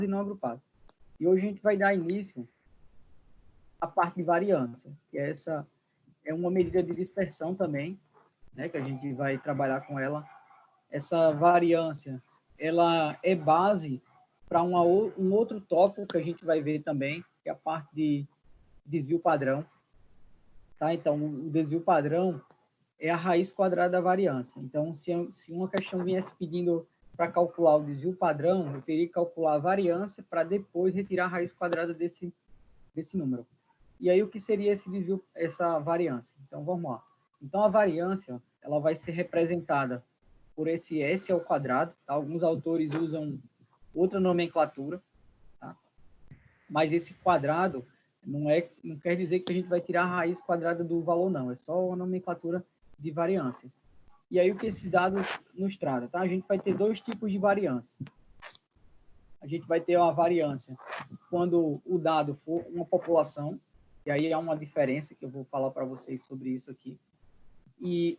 e não agrupados. E hoje a gente vai dar início à parte de variância, que essa é uma medida de dispersão também, né, que a gente vai trabalhar com ela. Essa variância, ela é base para um outro tópico que a gente vai ver também, que é a parte de desvio padrão. Tá? Então, o desvio padrão é a raiz quadrada da variância. Então, se uma questão viesse pedindo para calcular o desvio padrão, eu teria que calcular a variância para depois retirar a raiz quadrada desse número. E aí, o que seria esse desvio, essa variância? Então, vamos lá. Então, a variância, ela vai ser representada por esse S ao quadrado. Tá? Alguns autores usam outra nomenclatura, tá? Mas esse quadrado não quer dizer que a gente vai tirar a raiz quadrada do valor, não. É só uma nomenclatura de variância. E aí, o que esses dados nos trazem? Tá? A gente vai ter dois tipos de variância. A gente vai ter uma variância quando o dado for uma população, e aí há uma diferença que eu vou falar para vocês sobre isso aqui. E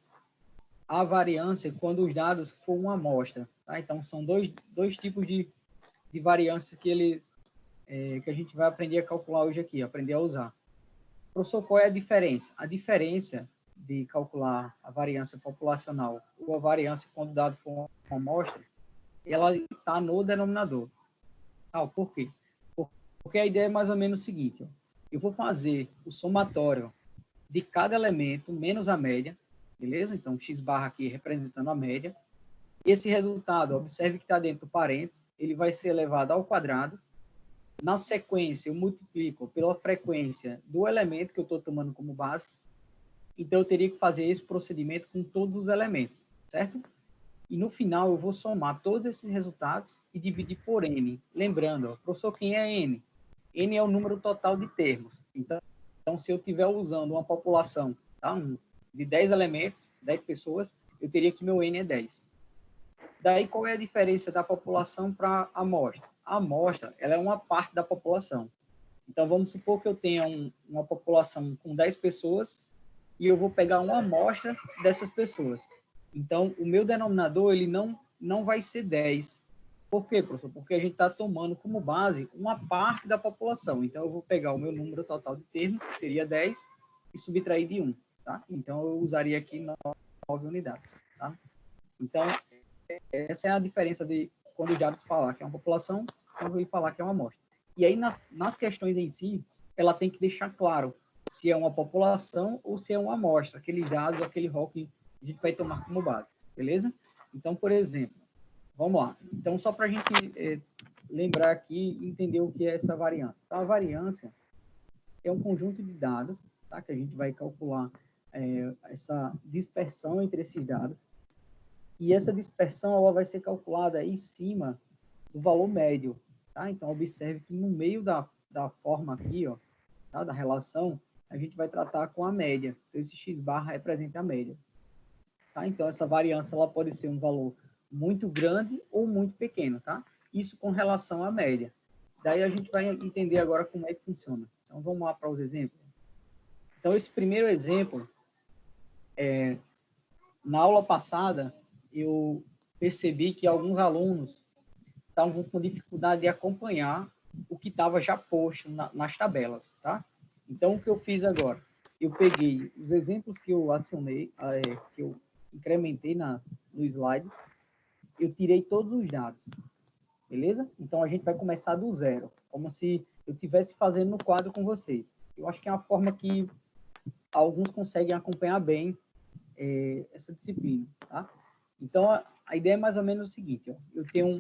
a variância quando os dados for uma amostra. Tá? Então, são dois tipos de variância que a gente vai aprender a calcular hoje aqui, aprender a usar. Professor, qual é a diferença? A diferença de calcular a variância populacional ou a variância quando o dado for uma amostra, ela está no denominador. Por quê? Porque a ideia é mais ou menos o seguinte, ó. Eu vou fazer o somatório de cada elemento menos a média, beleza? Então, x barra aqui representando a média. Esse resultado, observe que está dentro do parênteses, ele vai ser elevado ao quadrado. Na sequência, eu multiplico pela frequência do elemento que eu estou tomando como base. Então, eu teria que fazer esse procedimento com todos os elementos, certo? E no final, eu vou somar todos esses resultados e dividir por n. Lembrando, ó, professor, quem é n? N é o número total de termos. Então se eu estiver usando uma população, tá? De 10 elementos, 10 pessoas, eu teria que meu n é 10. Daí, qual é a diferença da população para a amostra? A amostra, ela é uma parte da população. Então, vamos supor que eu tenha uma população com 10 pessoas e eu vou pegar uma amostra dessas pessoas. Então, o meu denominador, ele não vai ser 10. Por quê, professor? Porque a gente está tomando como base uma parte da população. Então, eu vou pegar o meu número total de termos, que seria 10, e subtrair de 1. Tá? Então, eu usaria aqui 9 unidades. Tá? Então, essa é a diferença de quando o dados falar que é uma população, quando ele falar que é uma amostra. E aí, nas questões em si, ela tem que deixar claro se é uma população ou se é uma amostra, aqueles dados, aquele rol que a gente vai tomar como base, beleza? Então, por exemplo, vamos lá. Então, só para a gente lembrar aqui e entender o que é essa variância. Tá? A variância é um conjunto de dados, tá? Que a gente vai calcular essa dispersão entre esses dados. E essa dispersão ela vai ser calculada em cima do valor médio. Tá? Então, observe que no meio da forma aqui, ó, tá? Da relação, a gente vai tratar com a média. Então, esse x barra representa a média. Tá? Então, essa variância ela pode ser um valor muito grande ou muito pequeno. Tá? Isso com relação à média. Daí a gente vai entender agora como é que funciona. Então, vamos lá para os exemplos. Então, esse primeiro exemplo, na aula passada, eu percebi que alguns alunos estavam com dificuldade de acompanhar o que estava já posto nas tabelas, tá? Então, o que eu fiz agora? Eu peguei os exemplos que eu acionei, que eu incrementei no slide, eu tirei todos os dados, beleza? Então, a gente vai começar do zero, como se eu estivesse fazendo no quadro com vocês. Eu acho que é uma forma que alguns conseguem acompanhar bem essa disciplina, tá? Então, a ideia é mais ou menos o seguinte, ó, eu tenho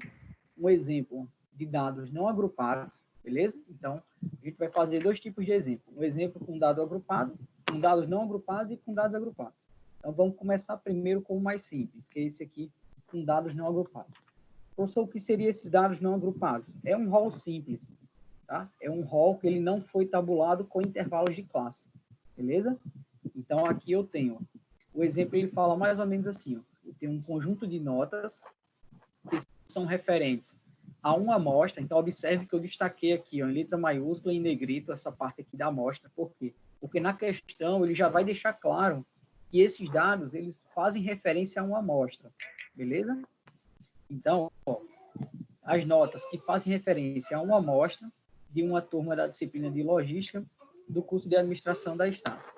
um exemplo de dados não agrupados, beleza? Então, a gente vai fazer dois tipos de exemplo. Um exemplo com dado agrupado, com dados não agrupados e com dados agrupados. Então, vamos começar primeiro com o mais simples, que é esse aqui, com dados não agrupados. Professor, o que seriam esses dados não agrupados? É um rol simples, tá? É um rol que ele não foi tabulado com intervalos de classe, beleza? Então, aqui eu tenho, o exemplo ele fala mais ou menos assim, ó, eu tenho um conjunto de notas que são referentes a uma amostra. Então, observe que eu destaquei aqui, ó, em letra maiúscula, em negrito, essa parte aqui da amostra. Por quê? Porque na questão ele já vai deixar claro que esses dados eles fazem referência a uma amostra, beleza? Então, ó, as notas que fazem referência a uma amostra de uma turma da disciplina de logística do curso de administração da Estácio.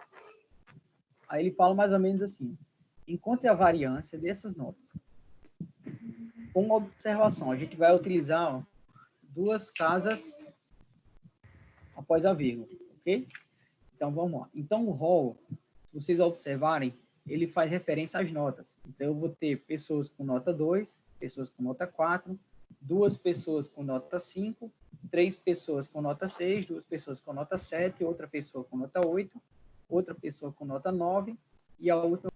Aí ele fala mais ou menos assim: encontre a variância dessas notas. Com uma observação, a gente vai utilizar duas casas após a vírgula, ok? Então, vamos lá. Então, o rol, se vocês observarem, ele faz referência às notas. Então, eu vou ter pessoas com nota 2, pessoas com nota 4, duas pessoas com nota 5, três pessoas com nota 6, duas pessoas com nota 7, outra pessoa com nota 8, outra pessoa com nota 9 e a outra.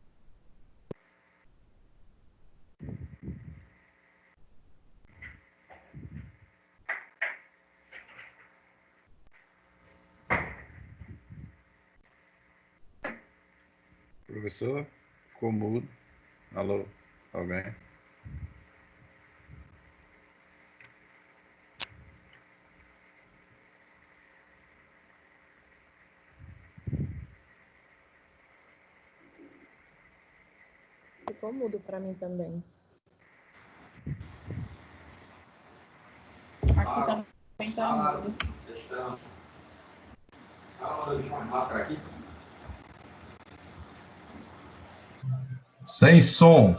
Professor, ficou mudo. Alô, alguém? Ficou mudo para mim também. Aqui também tá mudo. Sem som.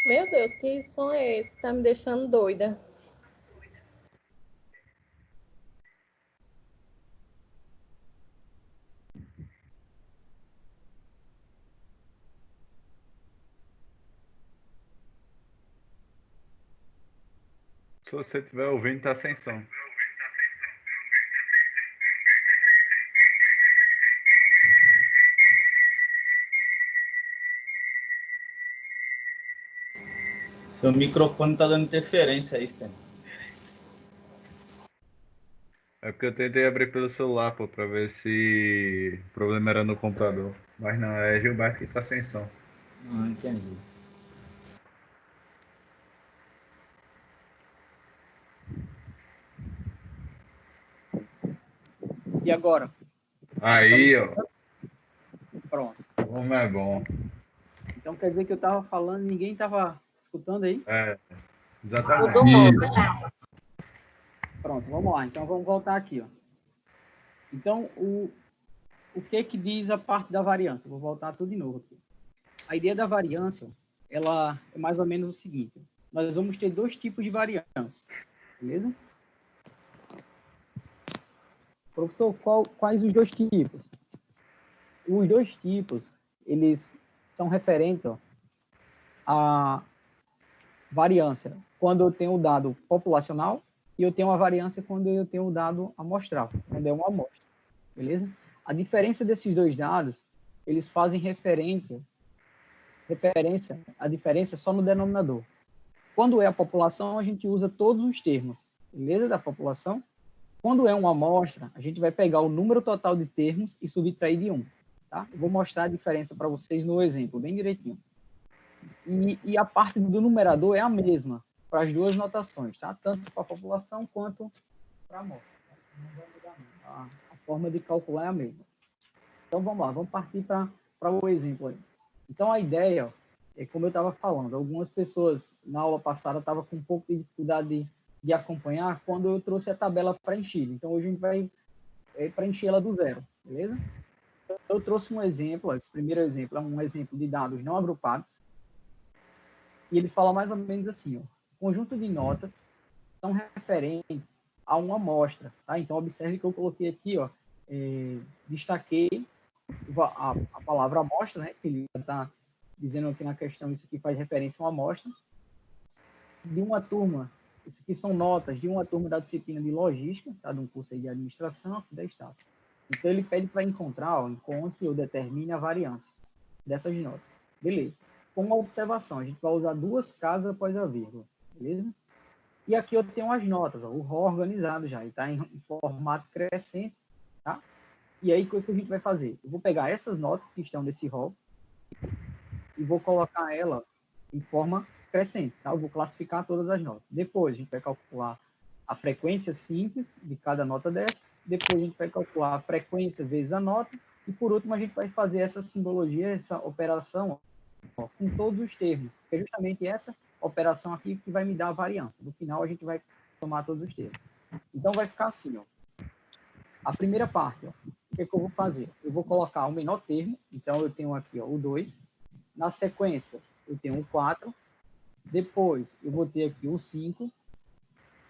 Meu Deus, que som é esse? Tá me deixando doida. Se você estiver ouvindo, tá sem som. Seu microfone tá dando interferência aí, Stan. É porque eu tentei abrir pelo celular, pô, pra ver se o problema era no computador. Mas não, é Gilberto que tá sem som. Ah, entendi. E agora? Aí, ó. Pronto. Como é bom. Então, quer dizer que eu estava falando e ninguém estava escutando aí? É, Todo exatamente. mundo. Pronto, vamos lá. Então, vamos voltar aqui, ó. Então, o que diz a parte da variância? Vou voltar tudo de novo aqui. A ideia da variância, ela é mais ou menos o seguinte. Nós vamos ter dois tipos de variância, beleza? Professor, quais os dois tipos? Os dois tipos, eles são referentes, ó, à variância quando eu tenho o dado populacional e eu tenho a variância quando eu tenho o dado amostral, quando é uma amostra, beleza? A diferença desses dois dados, eles fazem a diferença só no denominador. Quando é a população, a gente usa todos os termos, beleza, da população. Quando é uma amostra, a gente vai pegar o número total de termos e subtrair de 1, tá? Eu vou mostrar a diferença para vocês no exemplo, bem direitinho. E a parte do numerador é a mesma para as duas notações, tá? Tanto para a população quanto para a amostra. Não vai mudar, não. A forma de calcular é a mesma. Então, vamos lá, vamos partir para o exemplo aí. Então, a ideia é, como eu estava falando, algumas pessoas na aula passada estavam com um pouco de dificuldade de acompanhar quando eu trouxe a tabela preenchida. Então, hoje a gente vai preencher ela do zero, beleza? Eu trouxe um exemplo, esse primeiro exemplo é um exemplo de dados não agrupados, e ele fala mais ou menos assim, ó, conjunto de notas são referentes a uma amostra, tá? Então, observe que eu coloquei aqui, ó, destaquei a palavra amostra, né? Que ele está dizendo aqui na questão, isso aqui faz referência a uma amostra, de uma turma, isso aqui são notas de uma turma da disciplina de logística, tá? De um curso aí de administração, aqui da Estácio. Então, ele pede para encontrar, ó, encontre ou determine a variância dessas notas. Beleza. Com uma observação, a gente vai usar duas casas após a vírgula, beleza? E aqui eu tenho as notas, ó, o rol organizado já, ele está em formato crescente, tá? E aí, o que a gente vai fazer? Eu vou pegar essas notas que estão nesse rol e vou colocar ela em forma crescente, tá? Eu vou classificar todas as notas. Depois, a gente vai calcular a frequência simples de cada nota dessa. Depois, a gente vai calcular a frequência vezes a nota. E, por último, a gente vai fazer essa simbologia, essa operação, ó, com todos os termos. Que é justamente essa operação aqui que vai me dar a variância. No final, a gente vai tomar todos os termos. Então, vai ficar assim, ó. A primeira parte, ó, o que é que eu vou fazer? Eu vou colocar o menor termo. Então, eu tenho aqui, ó, o 2. Na sequência, eu tenho o 4. Depois, eu vou ter aqui o 5.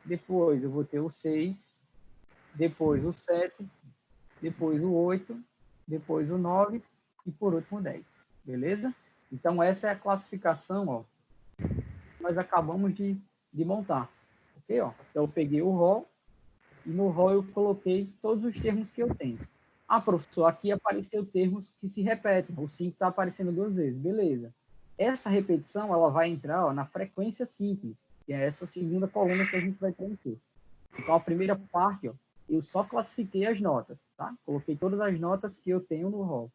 Depois, eu vou ter o 6. Depois, o 7. Depois, o 8. Depois, o 9. E, por último, o 10. Beleza? Então, essa é a classificação, ó, que nós acabamos de montar. Ok? Ó? Então, eu peguei o rol. E no rol eu coloquei todos os termos que eu tenho. Ah, professor, aqui apareceu termos que se repetem. O 5 está aparecendo 2 vezes. Beleza. Essa repetição ela vai entrar, ó, na frequência simples, que é essa segunda coluna que a gente vai preencher. Então, a primeira parte, ó, eu só classifiquei as notas. Tá? Coloquei todas as notas que eu tenho no rol.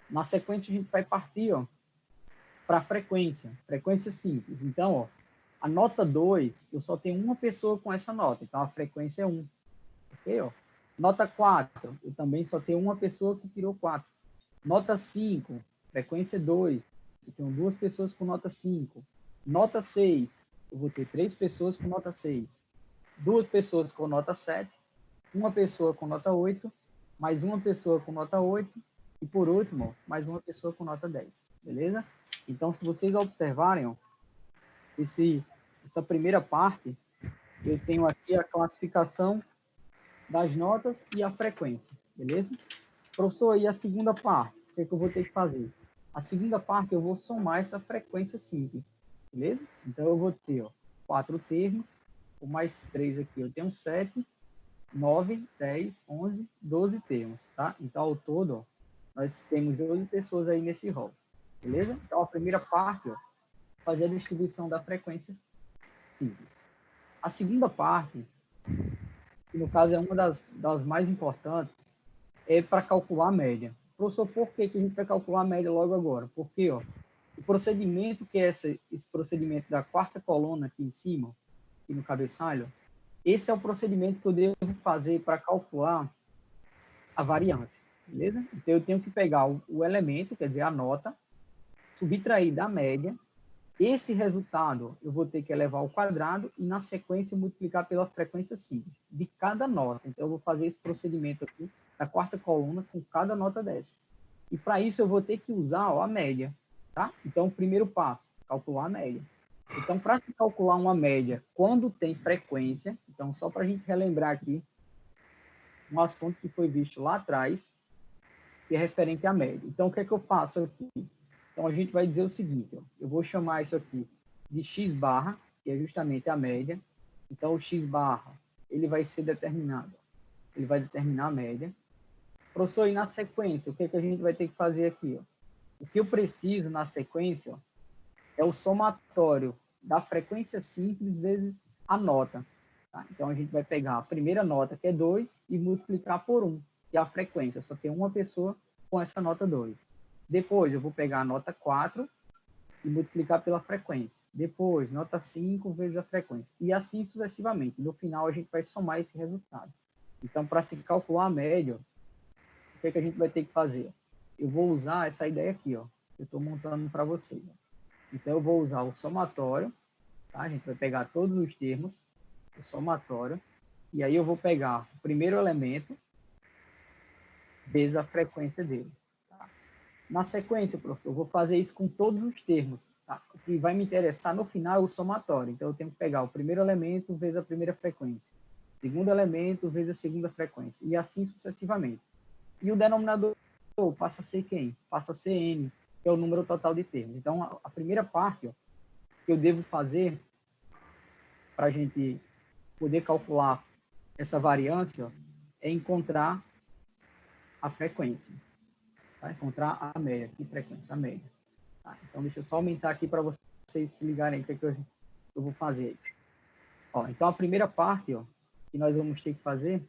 Na sequência, a gente vai partir para a frequência simples. Então, ó, a nota 2, eu só tenho uma pessoa com essa nota. Então, a frequência é 1. Ok, ó. Nota 4, eu também só tenho uma pessoa que tirou 4. Nota 5, frequência 2, eu tenho 2 pessoas com nota 5. Nota 6, eu vou ter 3 pessoas com nota 6. 2 pessoas com nota 7, uma pessoa com nota 8, mais uma pessoa com nota 8, e por último, mais uma pessoa com nota 10. Beleza? Então, se vocês observarem, ó, essa primeira parte, eu tenho aqui a classificação das notas e a frequência, beleza? Professor, e a segunda parte? O que é que eu vou ter que fazer? A segunda parte eu vou somar essa frequência simples, beleza? Então eu vou ter, ó, 4 termos, com mais 3 aqui, eu tenho 7, 9, 10, 11, 12 termos, tá? Então ao todo, ó, nós temos 12 pessoas aí nesse rol, beleza? Então a primeira parte, ó, fazer a distribuição da frequência simples. A segunda parte, que no caso é uma das mais importantes, é para calcular a média. Professor, por que a gente vai calcular a média logo agora? Porque ó, o procedimento que é esse procedimento da quarta coluna aqui em cima, aqui no cabeçalho, esse é o procedimento que eu devo fazer para calcular a variância, beleza? Então, eu tenho que pegar o elemento, quer dizer, a nota, subtrair da média. Esse resultado eu vou ter que elevar ao quadrado e, na sequência, multiplicar pela frequência simples de cada nota. Então, eu vou fazer esse procedimento aqui da quarta coluna com cada nota dessa. E, para isso, eu vou ter que usar, ó, a média. Tá? Então, o primeiro passo, calcular a média. Então, para se calcular uma média quando tem frequência, então, só para a gente relembrar aqui um assunto que foi visto lá atrás, que é referente à média. Então, o que é que eu faço aqui? Então, a gente vai dizer o seguinte, ó, eu vou chamar isso aqui de x barra, que é justamente a média. Então, o x barra, ele vai ser determinado, ele vai determinar a média. Professor, e na sequência, o que é que a gente vai ter que fazer aqui? Ó? O que eu preciso na sequência, ó, é o somatório da frequência simples vezes a nota. Tá? Então, a gente vai pegar a primeira nota, que é 2, e multiplicar por 1, que é a frequência. Só tem uma pessoa com essa nota 2. Depois, eu vou pegar a nota 4 e multiplicar pela frequência. Depois, nota 5 vezes a frequência. E assim sucessivamente. No final, a gente vai somar esse resultado. Então, para se calcular a média, o que é que a gente vai ter que fazer? Eu vou usar essa ideia aqui, ó. Eu estou montando para vocês. Ó. Então, eu vou usar o somatório. Tá? A gente vai pegar todos os termos, o somatório. E aí, eu vou pegar o primeiro elemento vezes a frequência dele. Na sequência, professor, eu vou fazer isso com todos os termos. Tá? O que vai me interessar no final é o somatório. Então, eu tenho que pegar o primeiro elemento vezes a primeira frequência. Segundo elemento vezes a segunda frequência. E assim sucessivamente. E o denominador passa a ser quem? Passa a ser n, que é o número total de termos. Então, a primeira parte, ó, que eu devo fazer para a gente poder calcular essa variância, ó, é encontrar a frequência. Tá? Encontrar a média. Que frequência? A média. Tá? Então, deixa eu só aumentar aqui para vocês se ligarem o que, é que eu vou fazer. Ó, então, a primeira parte, ó, que nós vamos ter que fazer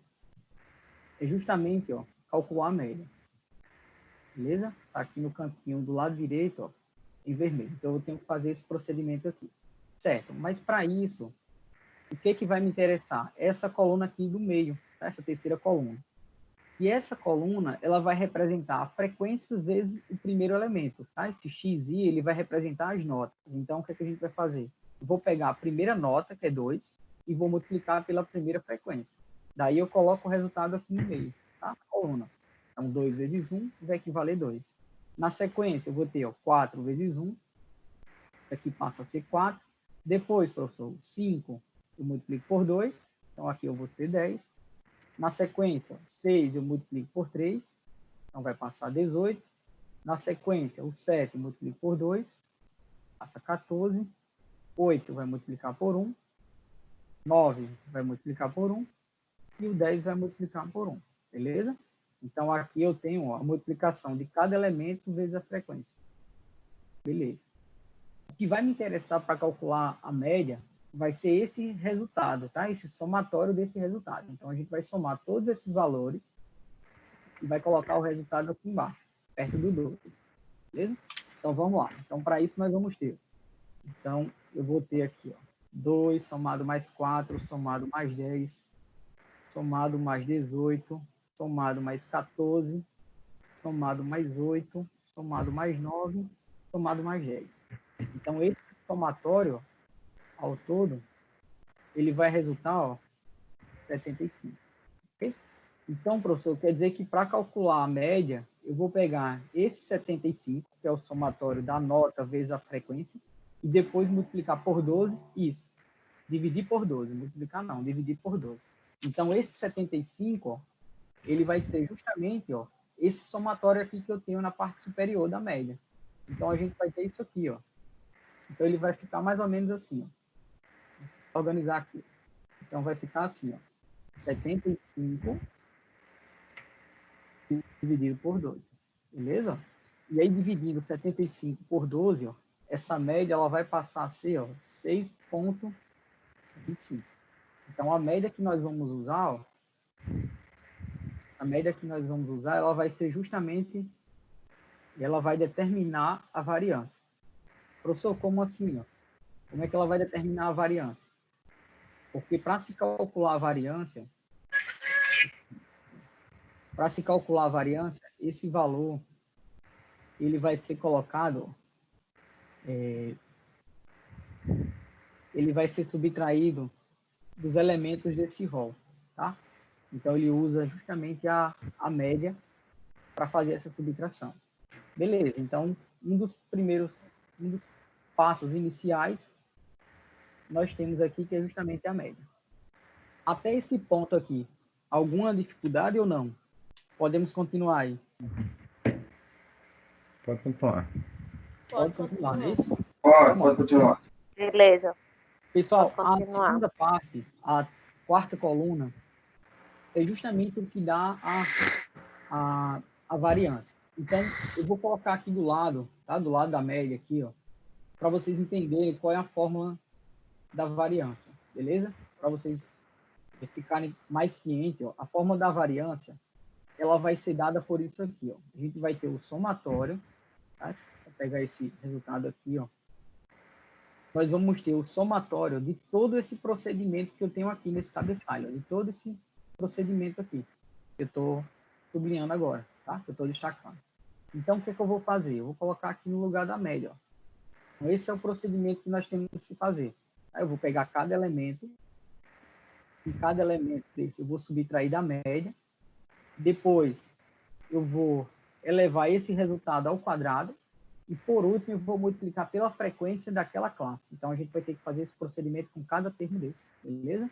é justamente, ó, calcular a média. Beleza? Está aqui no cantinho do lado direito, ó, em vermelho. Então, eu tenho que fazer esse procedimento aqui. Certo, mas para isso, o que vai me interessar? Essa coluna aqui do meio, tá? Essa terceira coluna. E essa coluna, ela vai representar a frequência vezes o primeiro elemento, tá? Esse XI, ele vai representar as notas. Então, o que a gente vai fazer? Eu vou pegar a primeira nota, que é 2, e vou multiplicar pela primeira frequência. Daí, eu coloco o resultado aqui no meio, tá? Coluna. Então, 2 vezes 1 vai equivaler 2. Na sequência, eu vou ter, ó, 4 vezes 1. Isso aqui passa a ser 4. Depois, professor, 5 eu multiplico por 2. Então, aqui eu vou ter 10. Na sequência, 6 eu multiplico por 3. Então, vai passar 18. Na sequência, o 7 eu multiplico por 2. Passa 14. 8 vai multiplicar por 1. 9 vai multiplicar por 1. E o 10 vai multiplicar por 1. Beleza? Então, aqui eu tenho, ó, a multiplicação de cada elemento vezes a frequência. Beleza. O que vai me interessar para calcular a média vai ser esse resultado, tá? Esse somatório desse resultado. Então, a gente vai somar todos esses valores e vai colocar o resultado aqui embaixo, perto do 2. Beleza? Então, vamos lá. Então, para isso, nós vamos ter. Então, eu vou ter aqui, ó, 2 somado mais 4, somado mais 10, somado mais 18, somado mais 14, somado mais 8, somado mais 9, somado mais 10. Então, esse somatório, ao todo, ele vai resultar, ó, 75. Okay? Então, professor, quer dizer que para calcular a média, eu vou pegar esse 75, que é o somatório da nota vezes a frequência, e depois multiplicar por 12, isso. Dividir por 12, multiplicar não, dividir por 12. Então, esse 75, ó, ele vai ser justamente, ó, esse somatório aqui que eu tenho na parte superior da média. Então, a gente vai ter isso aqui, ó. Então, ele vai ficar mais ou menos assim, ó. Vou organizar aqui. Então, vai ficar assim, ó. 75 dividido por 12. Beleza? E aí, dividindo 75 por 12, ó, essa média ela vai passar a ser, ó, 6,25. Então, a média que nós vamos usar, ó, ela vai ser justamente, ela vai determinar a variância. Professor, como assim? Ó? Como é que ela vai determinar a variância? Porque para se calcular a variância, esse valor, ele vai ser colocado, ele vai ser subtraído dos elementos desse rol, tá? Então, ele usa justamente a média para fazer essa subtração. Beleza, então, um dos passos iniciais, nós temos aqui que é justamente a média. Até esse ponto aqui, alguma dificuldade ou não? Podemos continuar aí? Pode continuar. Pode continuar, não é isso? Pode continuar. Beleza. Pessoal, Pode a continuar. segunda parte, a quarta coluna, é justamente o que dá a variância. Então, eu vou colocar aqui do lado, tá? Do lado da média aqui, ó, para vocês entenderem qual é a fórmula da variância, beleza? Para vocês ficarem mais cientes, ó, a fórmula da variância, ela vai ser dada por isso aqui, ó. A gente vai ter o somatório, tá? Vou pegar esse resultado aqui, ó. Nós vamos ter o somatório de todo esse procedimento que eu tenho aqui nesse cabeçalho, ó, de todo esse procedimento aqui, que eu estou sublinhando agora, tá? Que eu estou destacando. Então, o que eu vou fazer? Eu vou colocar aqui no lugar da média, ó. Então, esse é o procedimento que nós temos que fazer. Aí eu vou pegar cada elemento, e cada elemento desse eu vou subtrair da média. Depois, eu vou elevar esse resultado ao quadrado. E, por último, eu vou multiplicar pela frequência daquela classe. Então, a gente vai ter que fazer esse procedimento com cada termo desse, beleza?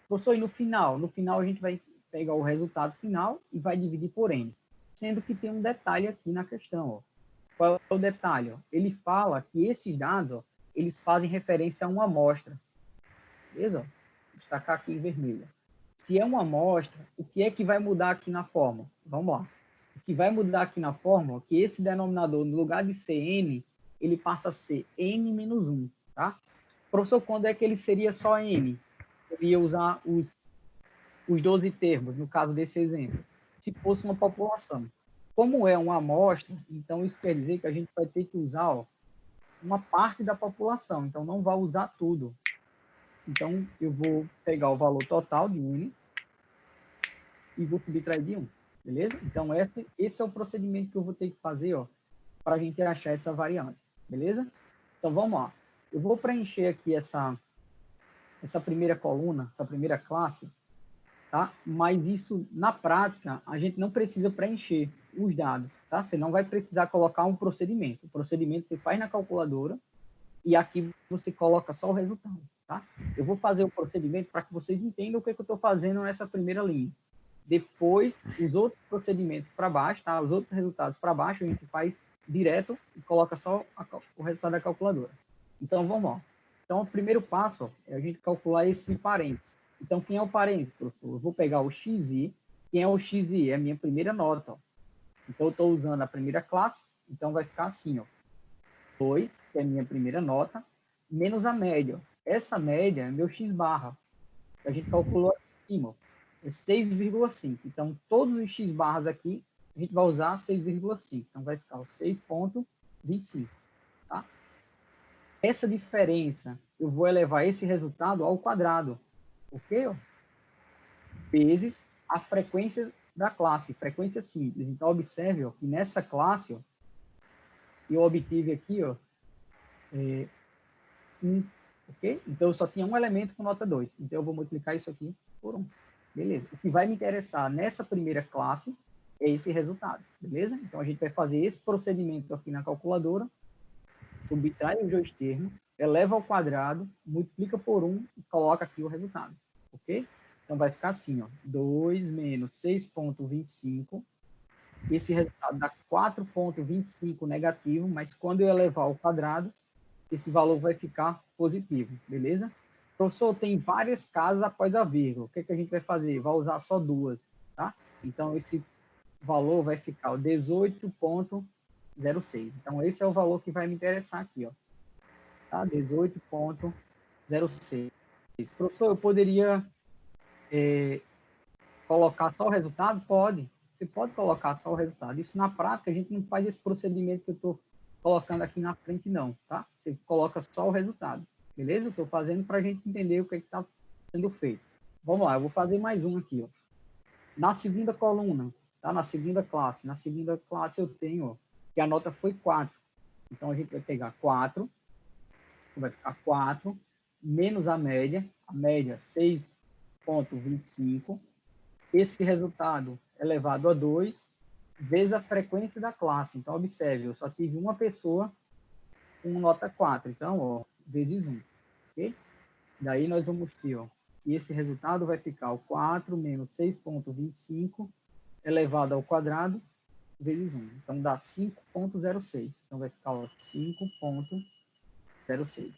Professor, e no final a gente vai pegar o resultado final e vai dividir por N. Sendo que tem um detalhe aqui na questão, ó. Qual é o detalhe? Ó? Ele fala que esses dados, ó, eles fazem referência a uma amostra. Beleza? Vou destacar aqui em vermelho. Se é uma amostra, o que é que vai mudar aqui na fórmula? Vamos lá. O que vai mudar aqui na fórmula é que esse denominador, no lugar de ser N, ele passa a ser N menos 1. Tá? Professor, quando é que ele seria só N? Eu ia usar os 12 termos, no caso desse exemplo. se fosse uma população. Como é uma amostra, então isso quer dizer que a gente vai ter que usar, ó, uma parte da população, então não vai usar tudo. Então, eu vou pegar o valor total de N e vou subtrair de 1, beleza? Então, esse é o procedimento que eu vou ter que fazer, ó, para a gente achar essa variância, beleza? Então, vamos lá. Eu vou preencher aqui essa primeira coluna, essa primeira classe, tá? Mas isso, na prática, a gente não precisa preencher os dados, tá? Você não vai precisar colocar um procedimento. O procedimento você faz na calculadora e aqui você coloca só o resultado, tá? Eu vou fazer o procedimento para que vocês entendam o que, é que eu estou fazendo nessa primeira linha. Depois, os outros procedimentos para baixo, tá? Os outros resultados para baixo, a gente faz direto e coloca só o resultado da calculadora. Então, vamos lá. Então, o primeiro passo, ó, é a gente calcular esse parênteses. Então, quem é o parênteses, professor? Eu vou pegar o XI. Quem é o XI? É a minha primeira nota, ó. Então, eu estou usando a primeira classe, então vai ficar assim, ó. 2, que é a minha primeira nota, menos a média. Essa média é meu x barra. A gente calculou aqui em cima, é 6,5. Então, todos os x barras aqui, a gente vai usar 6,5. Então, vai ficar o 6,25. Tá? Essa diferença, eu vou elevar esse resultado ao quadrado. Ok? Vezes a frequência da classe, frequência simples. Então, observe, ó, que nessa classe, ó, eu obtive aqui, ó, 1, ok? Então, eu só tinha um elemento com nota 2. Então, eu vou multiplicar isso aqui por 1. Beleza. O que vai me interessar nessa primeira classe é esse resultado. Beleza? Então, a gente vai fazer esse procedimento aqui na calculadora, subtrai os dois termos, eleva ao quadrado, multiplica por 1 e coloca aqui o resultado. Ok? Então, vai ficar assim, ó, 2 menos 6,25. Esse resultado dá 4,25 negativo, mas quando eu elevar ao quadrado, esse valor vai ficar positivo, beleza? Professor, tem várias casas após a vírgula. O que, que a gente vai fazer? Vai usar só duas, tá? Então, esse valor vai ficar 18,06. Então, esse é o valor que vai me interessar aqui, ó. Tá? 18,06. Professor, eu poderia colocar só o resultado? Pode. Você pode colocar só o resultado. Isso, na prática, a gente não faz esse procedimento que eu estou colocando aqui na frente, não, tá? Você coloca só o resultado, beleza? Eu estou fazendo para a gente entender o que está sendo feito. Vamos lá, eu vou fazer mais um aqui, ó. Na segunda coluna, tá? Na segunda classe eu tenho, ó, que a nota foi 4. Então, a gente vai pegar 4, vai ficar 4, menos a média 6,25. Esse resultado elevado a 2, vezes a frequência da classe. Então, observe, eu só tive uma pessoa com nota 4. Então, ó, vezes 1. Ok? Daí, nós vamos ter, ó, e esse resultado vai ficar o 4 menos 6,25 elevado ao quadrado vezes 1. Então, dá 5,06. Então, vai ficar 5,06.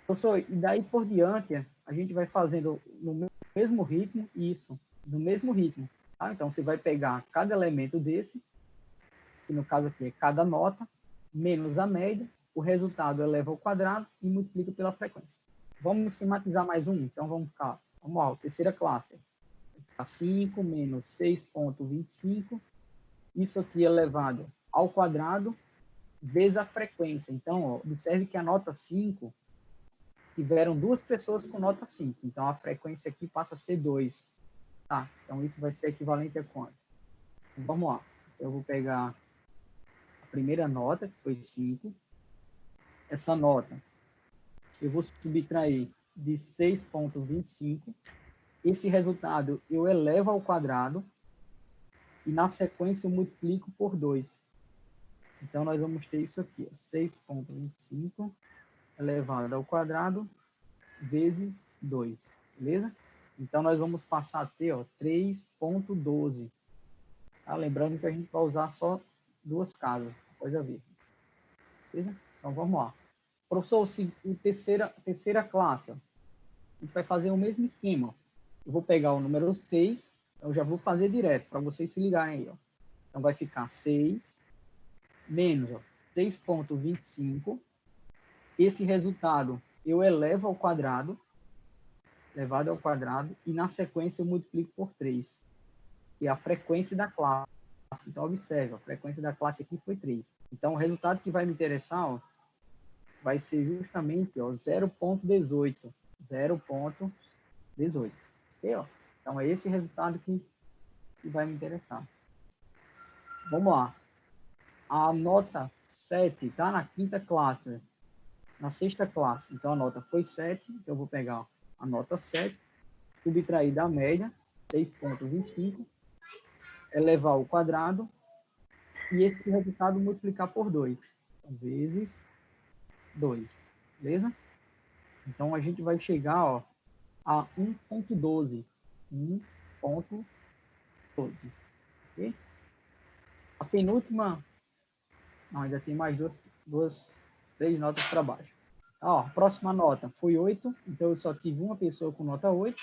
Professor, e daí por diante, a gente vai fazendo no mesmo ritmo isso, no mesmo ritmo. Tá? Então, você vai pegar cada elemento desse, que no caso aqui é cada nota, menos a média, o resultado eleva ao quadrado e multiplica pela frequência. Vamos esquematizar mais um? Então, vamos lá, terceira classe. Vai ficar 5 menos 6,25. Isso aqui elevado ao quadrado, vezes a frequência. Então, ó, observe que a nota 5 tiveram duas pessoas com nota 5. Então, a frequência aqui passa a ser 2. Tá? Então, isso vai ser equivalente a quanto? Então, vamos lá. Eu vou pegar a primeira nota, que foi 5. Essa nota, eu vou subtrair de 6,25. Esse resultado, eu elevo ao quadrado. E, na sequência, eu multiplico por 2. Então, nós vamos ter isso aqui, 6,25 elevado ao quadrado vezes 2, beleza? Então, nós vamos passar a ter 3,12. Tá? Lembrando que a gente vai usar só duas casas, após a vírgula. Beleza? Então, vamos lá. Professor, terceira classe, ó, a gente vai fazer o mesmo esquema. Ó. Eu vou pegar o número 6, eu já vou fazer direto, para vocês se ligarem aí. Ó. Então, vai ficar 6 menos 6,25. Esse resultado eu elevo ao quadrado, elevado ao quadrado, e na sequência eu multiplico por 3. que é a frequência da classe. Então, observe, a frequência da classe aqui foi 3. Então, o resultado que vai me interessar, ó, vai ser justamente 0,18. 0,18. Ok, ó? Então, é esse resultado que vai me interessar. Vamos lá. A nota 7 está na quinta classe, na sexta classe. Então, a nota foi 7. Então, eu vou pegar a nota 7, subtrair da média, 6,25, elevar ao quadrado, e esse resultado multiplicar por 2. Então, vezes 2. Beleza? Então, a gente vai chegar, ó, a 1,12. 1,12. Ok? A penúltima... Não, ainda tem mais três notas para baixo. Ó, a próxima nota foi 8. Então, eu só tive uma pessoa com nota 8.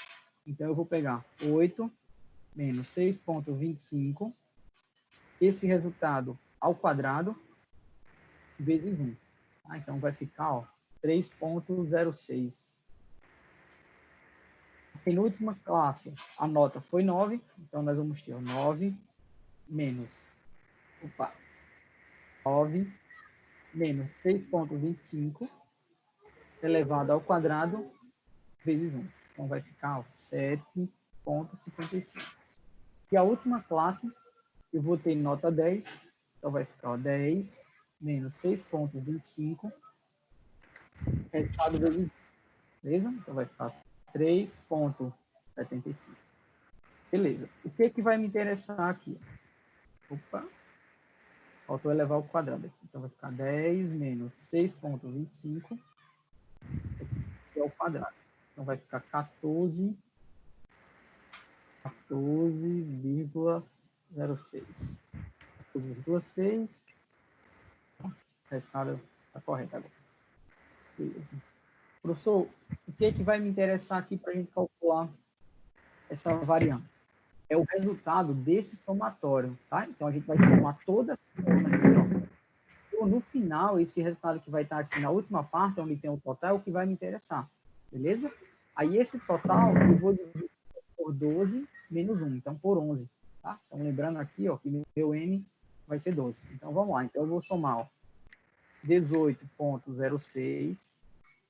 Então, eu vou pegar 8 menos 6,25. Esse resultado ao quadrado vezes 1. Tá? Então, vai ficar, ó, 3,06. A penúltima classe, a nota foi 9. Então, nós vamos ter 9 menos... 9 menos 6,25 elevado ao quadrado vezes 1. Então, vai ficar 7,56. E a última classe, eu vou ter nota 10. Então, vai ficar 10 menos 6,25 resultado vezes 1. Beleza? Então, vai ficar 3,75. Beleza. O que vai me interessar aqui? Opa. Faltou elevar ao quadrado aqui. Então, vai ficar 10 menos 6,25 ao quadrado. Então, vai ficar 14,06. 14,6. O resultado está correto agora. Beleza. Professor, o que vai me interessar aqui para a gente calcular essa variância? É o resultado desse somatório, tá? Então, a gente vai somar toda essa coluna aqui, ó. Então, no final, esse resultado que vai estar aqui na última parte, onde tem o total, é o que vai me interessar. Beleza? Aí, esse total, eu vou dividir por 12 menos 1. Então, por 11. Tá? Então, lembrando aqui, ó, que meu N vai ser 12. Então, vamos lá. Então, eu vou somar, ó, 18,06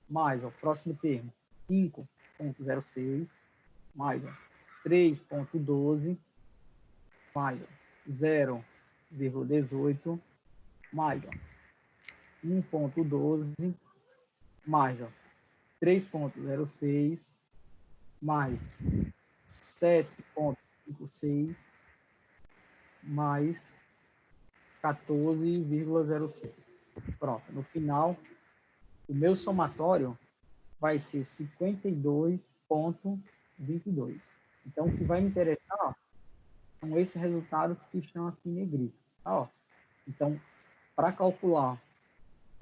mais, ó, próximo termo, 5,06 mais, ó, 3,12 mais, ó, 0,18 mais, ó, 1,12 mais, ó, 3,06 mais 7,56 mais 14,06. Pronto, no final, o meu somatório vai ser 52,22. Então, o que vai me interessar, ó, são esses resultados que estão aqui em negrito. Tá, ó. Então, para calcular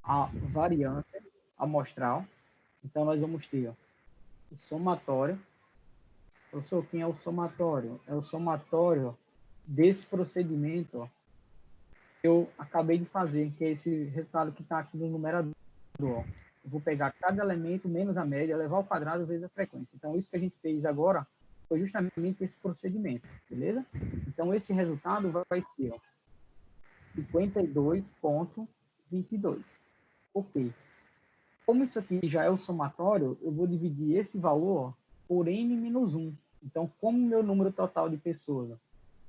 a variância amostral, então nós vamos ter, ó, o somatório. Professor, quem é o somatório? É o somatório desse procedimento, ó, que eu acabei de fazer, que é esse resultado que está aqui no numerador. Ó. Eu vou pegar cada elemento menos a média, levar ao quadrado vezes a frequência. Então, isso que a gente fez agora foi justamente esse procedimento, beleza? Então, esse resultado vai ser 52,22. Ok. Como isso aqui já é o somatório, eu vou dividir esse valor, ó, por n menos 1. Então, como meu número total de pessoas, ó,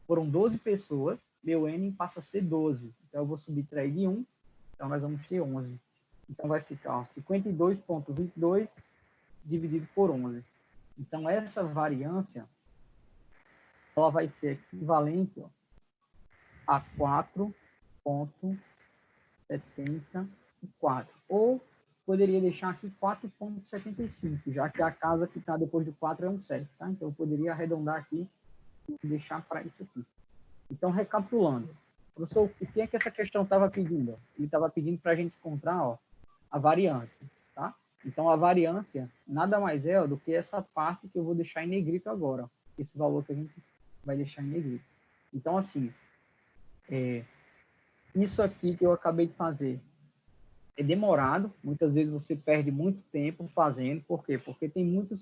foram 12 pessoas, meu n passa a ser 12. Então, eu vou subtrair de 1. Então, nós vamos ter 11. Então, vai ficar 52,22 dividido por 11. Então, essa variância, ela vai ser equivalente, ó, a 4,74. Ou poderia deixar aqui 4,75, já que a casa que está depois de 4 é um 7. Tá? Então, eu poderia arredondar aqui e deixar para isso aqui. Então, recapitulando. Professor, o que é que essa questão estava pedindo? Ele estava pedindo para a gente encontrar, ó, a variância. Tá? Então, a variância nada mais é, ó, do que essa parte que eu vou deixar em negrito agora. Ó, esse valor que a gente vai deixar em negrito. Então, assim, isso aqui que eu acabei de fazer é demorado. Muitas vezes você perde muito tempo fazendo. Por quê? Porque tem muitas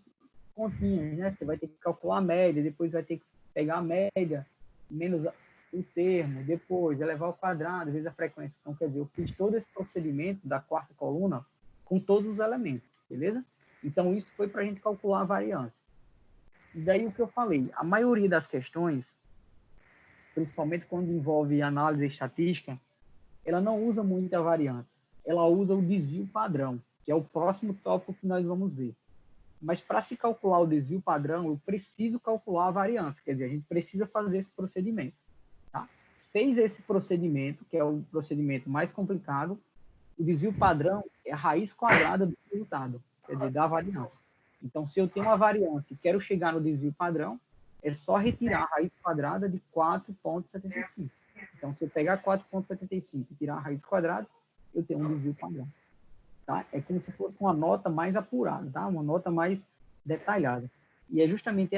continhas, né? Você vai ter que calcular a média, depois vai ter que pegar a média menos o termo, depois elevar ao quadrado, vezes a frequência. Então, quer dizer, eu fiz todo esse procedimento da quarta coluna com todos os elementos, beleza? Então, isso foi para a gente calcular a variância. E daí o que eu falei, a maioria das questões, principalmente quando envolve análise estatística, ela não usa muito a variância, ela usa o desvio padrão, que é o próximo tópico que nós vamos ver. Mas para se calcular o desvio padrão, eu preciso calcular a variância, quer dizer, a gente precisa fazer esse procedimento. Tá? Fez esse procedimento, que é o procedimento mais complicado, o desvio padrão é a raiz quadrada do resultado, quer dizer, da variância. Então, se eu tenho uma variância e quero chegar no desvio padrão, é só retirar a raiz quadrada de 4,75. Então, se eu pegar 4,75 e tirar a raiz quadrada, eu tenho um desvio padrão. Tá? É como se fosse uma nota mais apurada, tá? Uma nota mais detalhada. E é justamente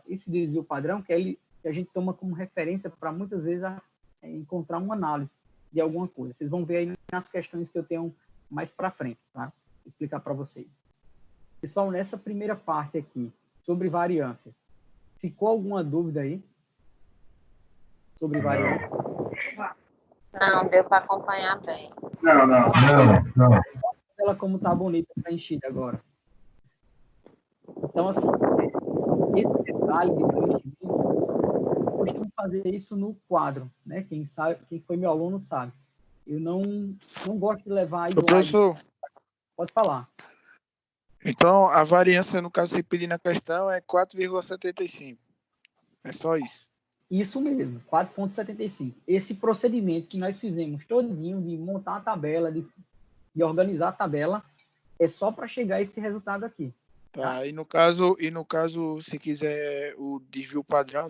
esse desvio padrão que a gente toma como referência para muitas vezes encontrar uma análise de alguma coisa. Vocês vão ver aí nas questões que eu tenho mais para frente, tá? Vou explicar para vocês. Pessoal, nessa primeira parte aqui, sobre variância, ficou alguma dúvida aí? Sobre variância? Não, deu para acompanhar bem. Não. Ela como tá bonita, preenchida agora. Então, assim, esse detalhe de preenchimento, eu costumo fazer isso no quadro, né? Quem sabe, quem foi meu aluno sabe. Eu não gosto de levar a slide. Professor, Pode falar. então a variância, no caso, se pedir na questão, é 4,75. É só isso. Isso mesmo, 4,75. Esse procedimento que nós fizemos todinho de montar a tabela, de organizar a tabela, é só para chegar a esse resultado aqui. Tá, e no caso, se quiser o desvio padrão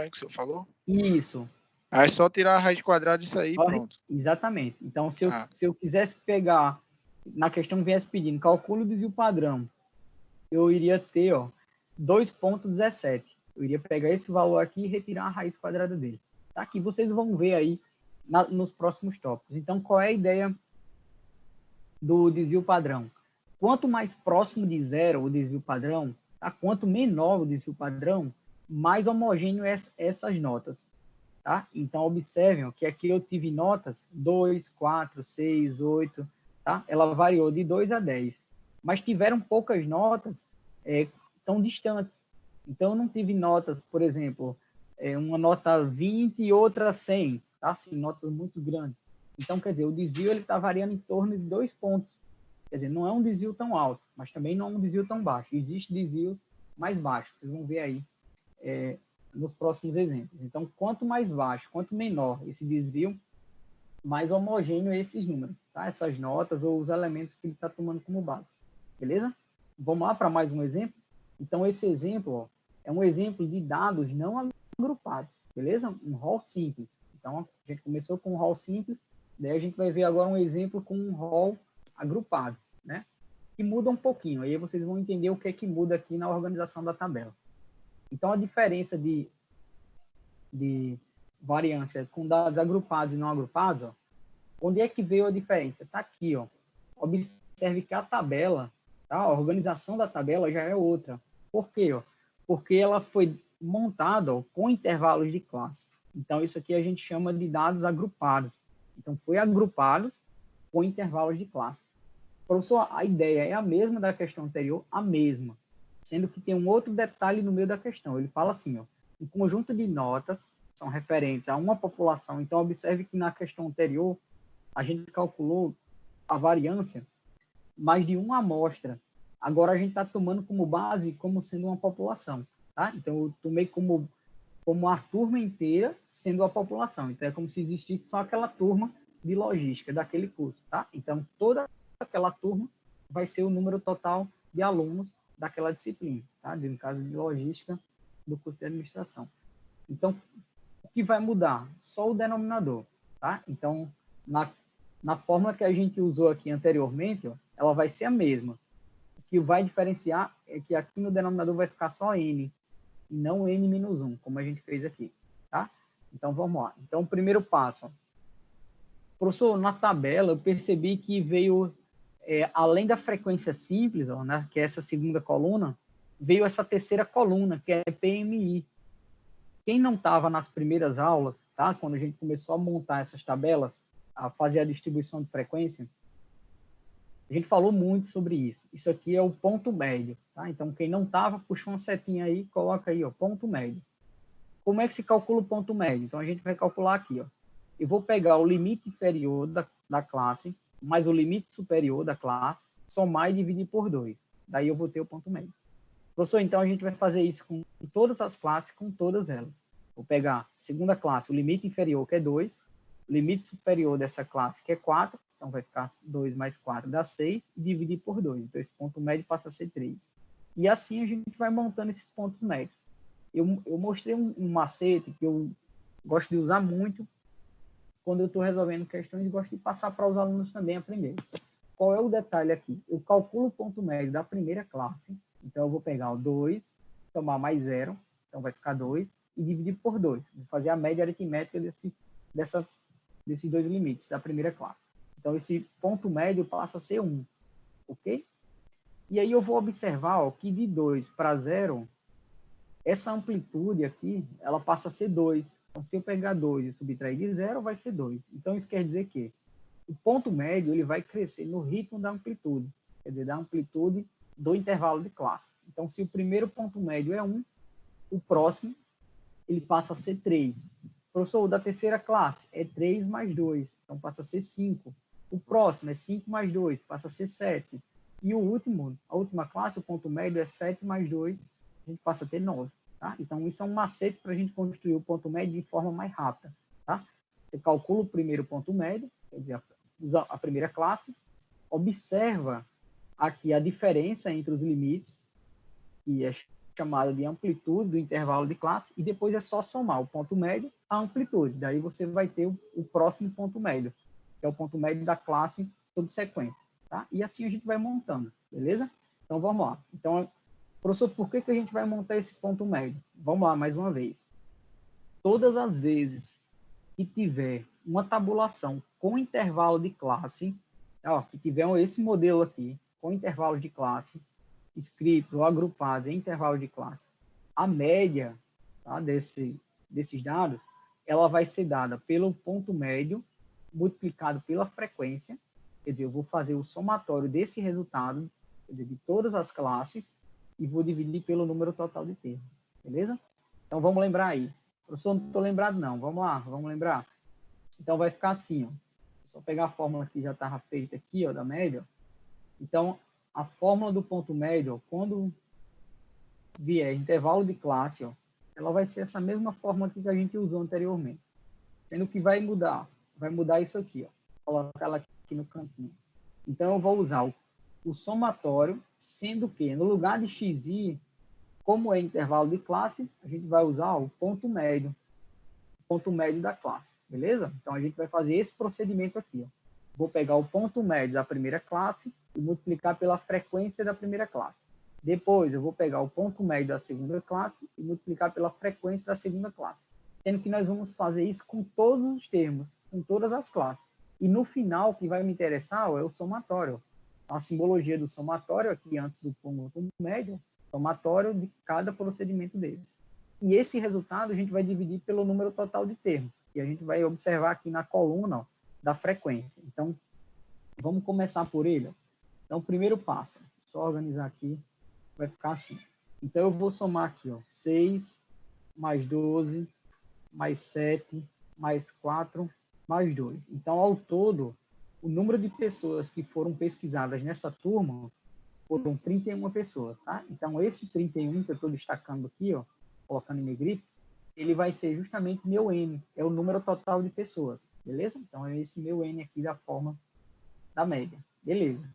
é que o senhor falou? Isso. Aí é só tirar a raiz quadrada disso aí e pronto. Exatamente. Então, se eu quisesse pegar, na questão viesse pedindo, calcule o desvio padrão, eu iria ter, 2,17. Eu iria pegar esse valor aqui e retirar a raiz quadrada dele. Tá aqui, vocês vão ver aí nos próximos tópicos. Então, qual é a ideia do desvio padrão? Quanto mais próximo de zero o desvio padrão, tá? Quanto menor o desvio padrão, mais homogêneo é essas notas. Tá? Então, observem que aqui eu tive notas 2, 4, 6, 8, tá? Ela variou de 2 a 10. Mas tiveram poucas notas tão distantes. Então, eu não tive notas, por exemplo, uma nota 20 e outra 100, tá? Assim, notas muito grandes. Então, quer dizer, o desvio está variando em torno de 2 pontos. Quer dizer, não é um desvio tão alto, mas também não é um desvio tão baixo. Existem desvios mais baixos. Vocês vão ver aí nos próximos exemplos. Então, quanto mais baixo, quanto menor esse desvio, mais homogêneo esses números, tá? Essas notas ou os elementos que ele está tomando como base. Beleza? Vamos lá para mais um exemplo? Então, esse exemplo é um exemplo de dados não agrupados, beleza? Um rol simples. Então, a gente começou com um rol simples, daí a gente vai ver agora um exemplo com um rol agrupado, né? Que muda um pouquinho, aí vocês vão entender o que é que muda aqui na organização da tabela. Então, a diferença de variância com dados agrupados e não agrupados, onde é que veio a diferença? Está aqui, observe que a tabela, tá? A organização da tabela já é outra. Por quê? Porque ela foi montada com intervalos de classe. Então, isso aqui a gente chama de dados agrupados. Então, foi agrupados com intervalos de classe. Professor, a ideia é a mesma da questão anterior, a mesma, sendo que tem um outro detalhe no meio da questão. Ele fala assim, um conjunto de notas são referentes a uma população. Então, observe que na questão anterior, a gente calculou a variância mais de uma amostra. Agora, a gente está tomando como base como sendo uma população. Tá? Então, eu tomei como a turma inteira sendo a população. Então, é como se existisse só aquela turma de logística daquele curso. Tá? Então, toda aquela turma vai ser o número total de alunos daquela disciplina, tá? No caso de logística do curso de administração. Então, o que vai mudar? Só o denominador, tá? Então, na fórmula que a gente usou aqui anteriormente, ela vai ser a mesma. O que vai diferenciar é que aqui no denominador vai ficar só n, e não n-1, como a gente fez aqui, tá? Então, vamos lá. Então, o primeiro passo. Professor, na tabela, eu percebi que veio, além da frequência simples, né, que é essa segunda coluna, veio essa terceira coluna, que é PMI. Quem não estava nas primeiras aulas, tá? Quando a gente começou a montar essas tabelas, a fazer a distribuição de frequência, a gente falou muito sobre isso. Isso aqui é o ponto médio, tá? Então, quem não estava, puxa uma setinha aí, coloca aí, ó, ponto médio. Como é que se calcula o ponto médio? Então, a gente vai calcular aqui, ó. Eu vou pegar o limite inferior da classe, mais o limite superior da classe, somar e dividir por 2. Daí eu vou ter o ponto médio. Professor, então a gente vai fazer isso com todas as classes, com todas elas. Vou pegar segunda classe, o limite inferior, que é 2, o limite superior dessa classe, que é 4, então vai ficar 2 mais 4 dá 6, e dividir por 2. Então esse ponto médio passa a ser 3. E assim a gente vai montando esses pontos médios. Eu mostrei um macete que eu gosto de usar muito quando eu estou resolvendo questões e gosto de passar para os alunos também aprenderem. Qual é o detalhe aqui? Eu calculo o ponto médio da primeira classe, então eu vou pegar o 2, somar mais 0, então vai ficar 2, e dividir por 2. Vou fazer a média aritmética desses dois limites da primeira classe. Então esse ponto médio passa a ser 1, ok? E aí eu vou observar ó, que de 2 para 0, essa amplitude aqui, ela passa a ser 2. Então, se eu pegar 2 e subtrair de 0, vai ser 2. Então, isso quer dizer que o ponto médio ele vai crescer no ritmo da amplitude, quer dizer, da amplitude do intervalo de classe. Então, se o primeiro ponto médio é 1, o próximo ele passa a ser 3. Professor, o da terceira classe é 3 mais 2, então passa a ser 5. O próximo é 5 mais 2, passa a ser 7. E o último, a última classe, o ponto médio é 7 mais 2, a gente passa a ter 9. Tá? Então, isso é um macete para a gente construir o ponto médio de forma mais rápida. Tá? Você calcula o primeiro ponto médio, quer dizer, usa a primeira classe, observa aqui a diferença entre os limites, que é chamada de amplitude do intervalo de classe, e depois é só somar o ponto médio à amplitude. Daí você vai ter o próximo ponto médio, que é o ponto médio da classe subsequente. Tá? E assim a gente vai montando, beleza? Então, vamos lá. Então, professor, por que a gente vai montar esse ponto médio? Vamos lá, mais uma vez. Todas as vezes que tiver uma tabulação com intervalo de classe, ó, que tiver esse modelo aqui, com intervalo de classe, escritos ou agrupados em intervalo de classe, a média tá, desses dados, ela vai ser dada pelo ponto médio multiplicado pela frequência, quer dizer, eu vou fazer o somatório desse resultado, quer dizer, de todas as classes, e vou dividir pelo número total de termos, beleza? Então, vamos lembrar aí. Professor, não estou lembrado não, vamos lá, vamos lembrar. Então, vai ficar assim, ó. Só pegar a fórmula que já estava feita aqui, ó, da média. Então, a fórmula do ponto médio, ó, quando vier intervalo de classe, ó, ela vai ser essa mesma fórmula que a gente usou anteriormente. Sendo que vai mudar isso aqui, ó. Colocar ela aqui no cantinho. Então, eu vou usar o somatório, sendo que no lugar de xi, como é intervalo de classe, a gente vai usar o ponto médio da classe, beleza? Então, a gente vai fazer esse procedimento aqui, ó. Vou pegar o ponto médio da primeira classe e multiplicar pela frequência da primeira classe. Depois, eu vou pegar o ponto médio da segunda classe e multiplicar pela frequência da segunda classe. Sendo que nós vamos fazer isso com todos os termos, com todas as classes. E no final, o que vai me interessar ó, é o somatório. A simbologia do somatório aqui antes do ponto médio, somatório de cada procedimento deles. E esse resultado a gente vai dividir pelo número total de termos. E a gente vai observar aqui na coluna ó, da frequência. Então, vamos começar por ele. Ó. Então, o primeiro passo, só organizar aqui, vai ficar assim. Então, eu vou somar aqui, ó, 6 mais 12, mais 7, mais 4, mais 2. Então, ao todo, o número de pessoas que foram pesquisadas nessa turma foram 31 pessoas, tá? Então, esse 31 que eu estou destacando aqui, ó, colocando em negrito, ele vai ser justamente meu N, é o número total de pessoas, beleza? Então, é esse meu N aqui da forma da média, beleza.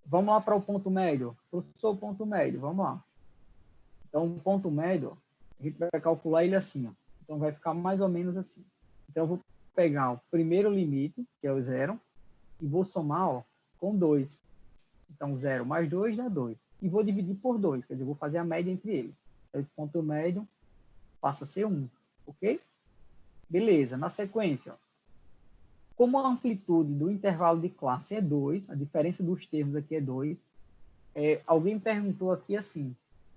Vamos lá para o ponto médio. Professor, o ponto médio, vamos lá. Então, o ponto médio, a gente vai calcular ele assim, ó. Então, vai ficar mais ou menos assim. Então, eu vou pegar o primeiro limite, que é o 0, e vou somar ó, com 2. Então, 0 mais 2 dá 2. E vou dividir por 2, quer dizer, vou fazer a média entre eles. Então, esse ponto médio passa a ser 1, ok? Beleza, na sequência, ó, como a amplitude do intervalo de classe é 2, a diferença dos termos aqui é 2, alguém perguntou aqui assim,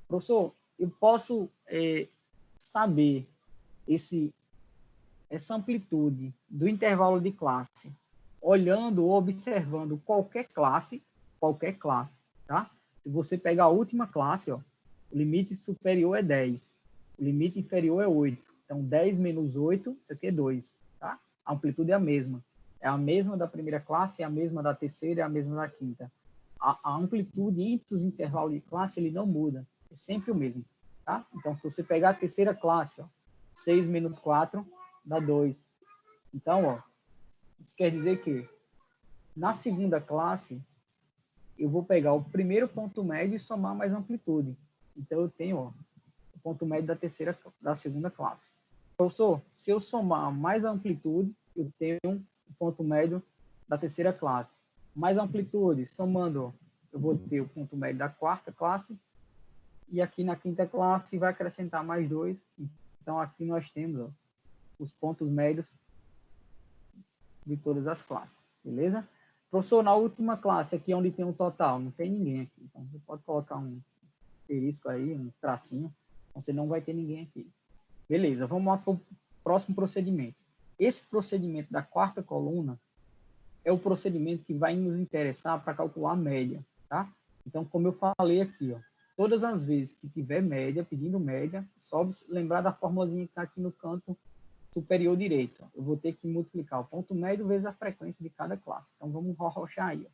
professor, eu posso saber essa amplitude do intervalo de classe, olhando ou observando qualquer classe, tá? Se você pegar a última classe, ó, o limite superior é 10, o limite inferior é 8. Então, 10 menos 8, isso aqui é 2, tá? A amplitude é a mesma. É a mesma da primeira classe, é a mesma da terceira, é a mesma da quinta. A amplitude entre os intervalos de classe, ele não muda. É sempre o mesmo, tá? Então, se você pegar a terceira classe, ó, 6 menos 4 dá 2. Então, ó, isso quer dizer que na segunda classe, eu vou pegar o primeiro ponto médio e somar mais amplitude. Então, eu tenho, ó, o ponto médio da segunda classe. Professor, se eu somar mais amplitude, eu tenho o ponto médio da terceira classe. Mais amplitude, somando, ó, eu vou ter o ponto médio da quarta classe. E aqui na quinta classe vai acrescentar mais 2. Então, aqui nós temos, ó, os pontos médios de todas as classes. Beleza? Professor, na última classe, aqui onde tem um total, não tem ninguém aqui. Então, você pode colocar um asterisco aí, um tracinho. Então, você não vai ter ninguém aqui. Beleza, vamos lá para o próximo procedimento. Esse procedimento da quarta coluna é o procedimento que vai nos interessar para calcular a média, tá? Então, como eu falei aqui, ó, todas as vezes que tiver média, pedindo média, só lembrar da formulazinha que está aqui no canto superior direito. Ó. Eu vou ter que multiplicar o ponto médio vezes a frequência de cada classe. Então, vamos arrochar aí. Ó.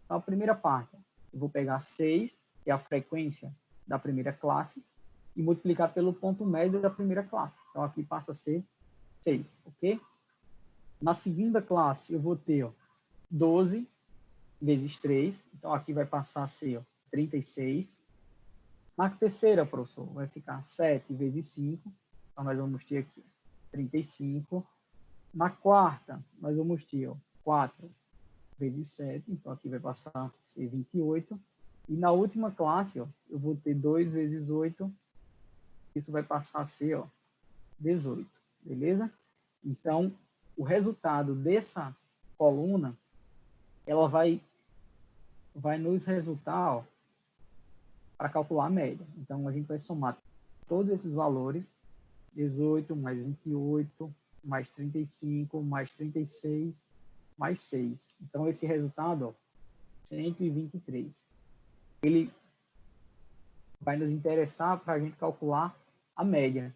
Então, a primeira parte, ó, eu vou pegar 6, que é a frequência da primeira classe, e multiplicar pelo ponto médio da primeira classe. Então, aqui passa a ser 6, ok? Na segunda classe, eu vou ter, ó, 12 vezes 3. Então, aqui vai passar a ser, ó, 36. Na terceira, professor, vai ficar 7 vezes 5. Então, nós vamos ter aqui 35. Na quarta, nós vamos ter, ó, 4 vezes 7. Então, aqui vai passar a ser 28. E na última classe, ó, eu vou ter 2 vezes 8. Isso vai passar a ser, ó, 18. Beleza? Então, o resultado dessa coluna, ela vai nos resultar para calcular a média. Então, a gente vai somar todos esses valores, 18 mais 28, mais 35, mais 36, mais 6. Então, esse resultado, ó, 123. Ele vai nos interessar para a gente calcular a média.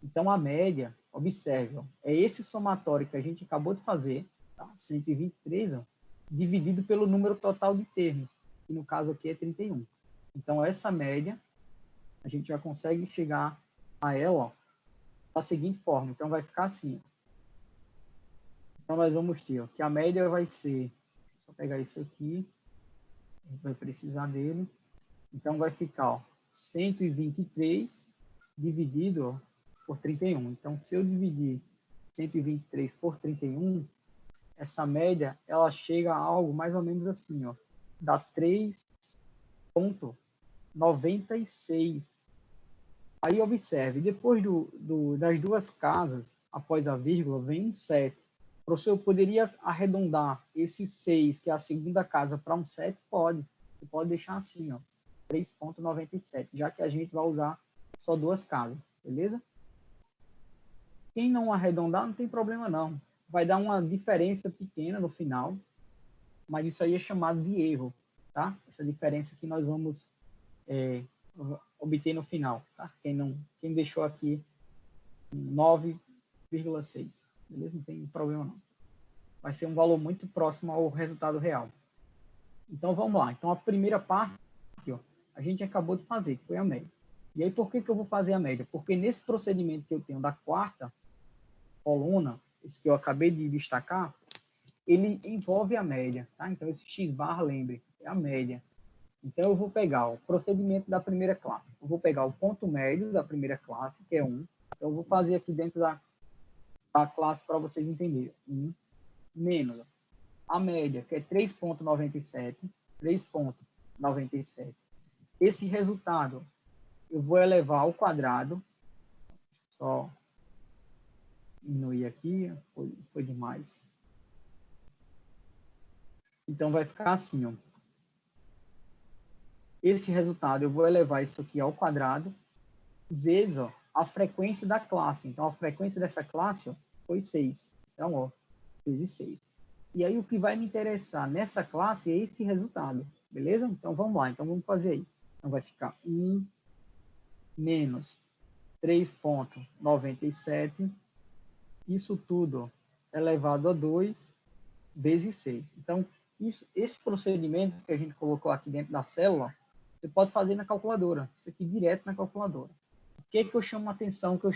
Então, a média, observe, ó, é esse somatório que a gente acabou de fazer, tá? 123, ó, dividido pelo número total de termos, que no caso aqui é 31. Então, essa média, a gente já consegue chegar a ela, ó, da seguinte forma. Então, vai ficar assim. Ó. Então, nós vamos ter, ó, que a média vai ser, só pegar isso aqui, a gente vai precisar dele. Então, vai ficar, ó, 123 dividido, ó, por 31. Então, se eu dividir 123 por 31, essa média, ela chega a algo mais ou menos assim, ó, dá 3,96. Aí, observe, depois das duas casas, após a vírgula, vem um 7. Professor, eu poderia arredondar esse 6, que é a segunda casa, para um 7? Pode. Você pode deixar assim, ó, 3,97, já que a gente vai usar só duas casas, beleza? Quem não arredondar, não tem problema não. Vai dar uma diferença pequena no final, mas isso aí é chamado de erro, tá? Essa diferença que nós vamos obter no final, tá? Quem deixou aqui 9,6, beleza? Não tem problema não. Vai ser um valor muito próximo ao resultado real. Então, vamos lá. Então, a primeira parte, ó, a gente acabou de fazer, que foi a média. E aí, por que eu vou fazer a média? Porque nesse procedimento que eu tenho da quarta coluna, esse que eu acabei de destacar, ele envolve a média, tá? Então, esse x barra, lembre, é a média. Então, eu vou pegar o procedimento da primeira classe. Eu vou pegar o ponto médio da primeira classe, que é 1. Então, eu vou fazer aqui dentro da classe para vocês entenderem. 1 menos a média, que é 3,97. 3,97. Esse resultado eu vou elevar ao quadrado. Só diminuir aqui, foi demais. Então, vai ficar assim, ó. Esse resultado, eu vou elevar isso aqui ao quadrado, vezes, ó, a frequência da classe. Então, a frequência dessa classe, ó, foi 6. Então, ó, vezes 6. E aí, o que vai me interessar nessa classe é esse resultado. Beleza? Então, vamos lá. Então, vamos fazer aí. Então, vai ficar 1 menos 3,97. Isso tudo elevado a 2 vezes 6. Então, esse procedimento que a gente colocou aqui dentro da célula, você pode fazer na calculadora. Isso aqui direto na calculadora. O que eu chamo a atenção, que eu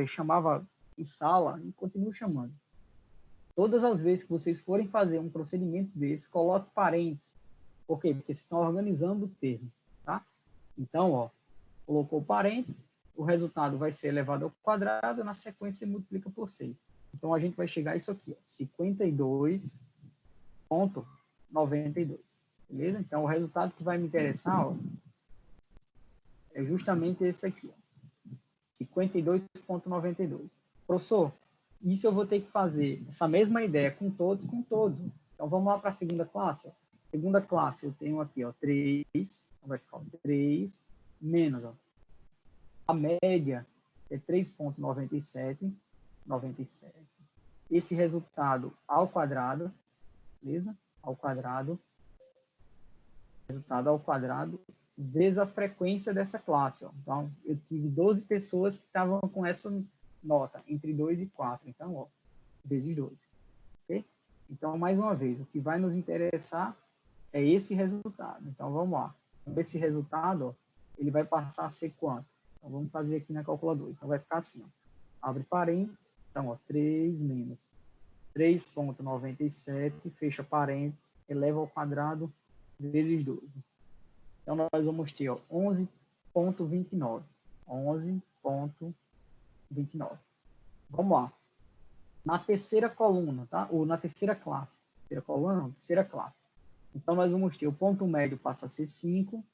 chamava em sala e continuo chamando. Todas as vezes que vocês forem fazer um procedimento desse, coloque parênteses. Por quê? Porque vocês estão organizando o termo, tá? Então, ó, colocou parênteses, o resultado vai ser elevado ao quadrado, na sequência você multiplica por 6. Então, a gente vai chegar a isso aqui, ó, 52,92. Beleza? Então, o resultado que vai me interessar, ó, é justamente esse aqui, ó, 52,92. Professor, isso eu vou ter que fazer essa mesma ideia com todos. Então, vamos lá para a segunda classe. Ó. Segunda classe, eu tenho aqui, ó, 3, então vai ficar 3 menos, ó, a média é 3,97. Esse resultado ao quadrado, beleza? Ao quadrado. Resultado ao quadrado vezes a frequência dessa classe. Ó. Então, eu tive 12 pessoas que estavam com essa nota, entre 2 e 4. Então, ó, vezes 2. Ok? Então, mais uma vez, o que vai nos interessar é esse resultado. Então, vamos lá. Esse resultado, ó, ele vai passar a ser quanto? Então, vamos fazer aqui na calculadora. Então, vai ficar assim, ó. Abre parênteses. Então, ó, 3 menos 3,97, fecha parênteses, eleva ao quadrado, vezes 12. Então, nós vamos ter 11,29. 11,29. Vamos lá. Na terceira coluna, tá? Ou na terceira classe. Terceira coluna, não, terceira classe. Então, nós vamos ter o ponto médio passa a ser 5.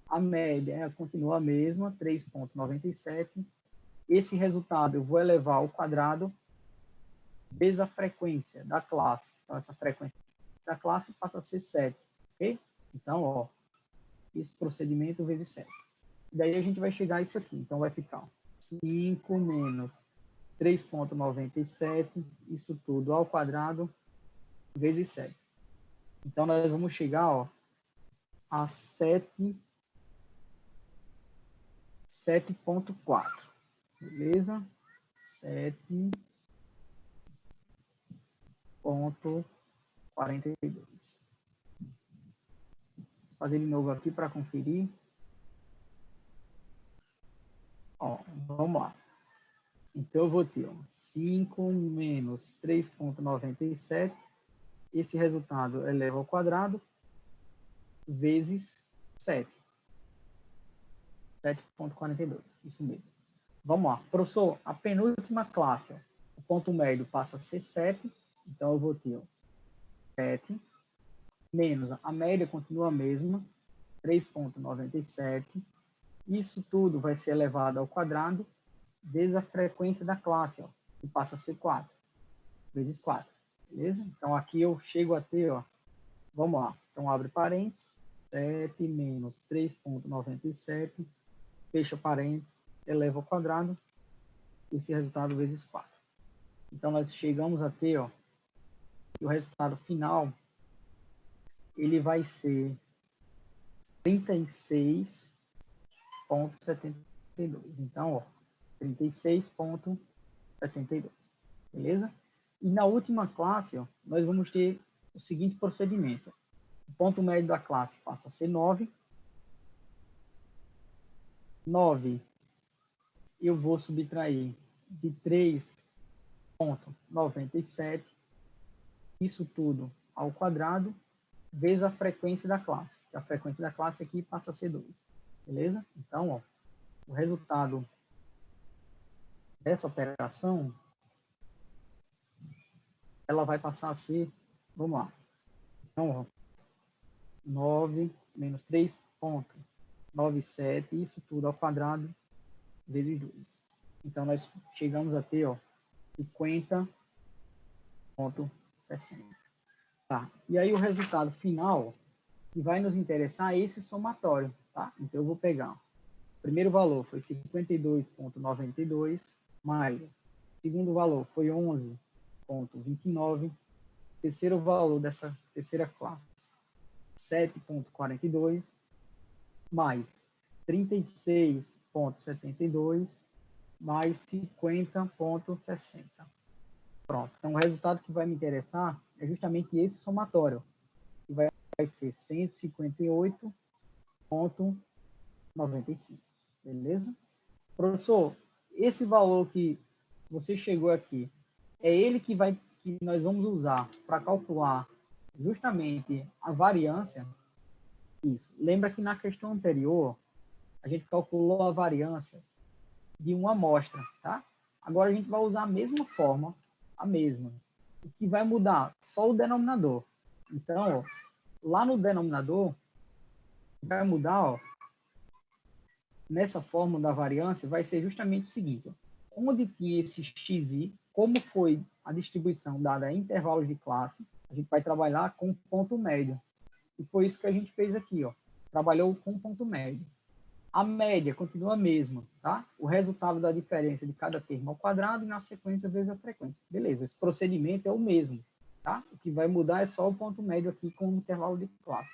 A média continua a mesma, 3,97. Esse resultado eu vou elevar ao quadrado vezes a frequência da classe. Então, essa frequência da classe passa a ser 7. Ok? Então, ó, esse procedimento vezes 7. Daí a gente vai chegar a isso aqui. Então, vai ficar 5 menos 3,97, isso tudo ao quadrado, vezes 7. Então, nós vamos chegar, ó, a 7,4. Beleza? 7,42. Vou fazer de novo aqui para conferir. Ó, vamos lá. Então, eu vou ter 5 menos 3,97. Esse resultado eleva ao quadrado vezes 7. 7,42. Isso mesmo. Vamos lá. Professor, a penúltima classe, ó, o ponto médio passa a ser 7. Então, eu vou ter 7 menos, a média continua a mesma, 3,97. Isso tudo vai ser elevado ao quadrado vezes a frequência da classe, ó, que passa a ser 4, vezes 4, beleza? Então, aqui eu chego a ter, ó, vamos lá, então abre parênteses, 7 menos 3,97, fecha parênteses, eleva ao quadrado, esse resultado vezes 4. Então, nós chegamos a ter, ó, que o resultado final, ele vai ser 36,72. Então, ó, 36,72. Beleza? E na última classe, ó, nós vamos ter o seguinte procedimento. O ponto médio da classe passa a ser 9. 9 eu vou subtrair de 3,97. Isso tudo ao quadrado, vezes a frequência da classe. A frequência da classe aqui passa a ser 2. Beleza? Então, ó, o resultado dessa operação, ela vai passar a ser, vamos lá. Então, ó, 9 menos 3,97, isso tudo ao quadrado, vezes 2. Então, nós chegamos a ter, ó, 50,60. Tá. E aí, o resultado final, que vai nos interessar, é esse somatório, tá? Então, eu vou pegar primeiro valor foi 52,92, mais o segundo valor foi 11,29, terceiro valor dessa terceira classe, 7,42, mais 36,72, mais 50,60. Pronto. Então, o resultado que vai me interessar é justamente esse somatório, que vai ser 158,95. Beleza? Professor, esse valor que você chegou aqui, é ele que nós vamos usar para calcular justamente a variância? Isso. Lembra que na questão anterior, a gente calculou a variância de uma amostra, tá? Agora a gente vai usar a mesma forma, a mesma. O que vai mudar? Só o denominador. Então, ó, lá no denominador, vai mudar, ó, nessa fórmula da variância, vai ser justamente o seguinte, ó, onde que esse xi, como foi a distribuição dada a intervalos de classe, a gente vai trabalhar com ponto médio. E foi isso que a gente fez aqui, ó. Trabalhou com ponto médio. A média continua a mesma, tá? O resultado da diferença de cada termo ao quadrado e na sequência vezes a frequência. Beleza, esse procedimento é o mesmo, tá? O que vai mudar é só o ponto médio aqui com o intervalo de classe.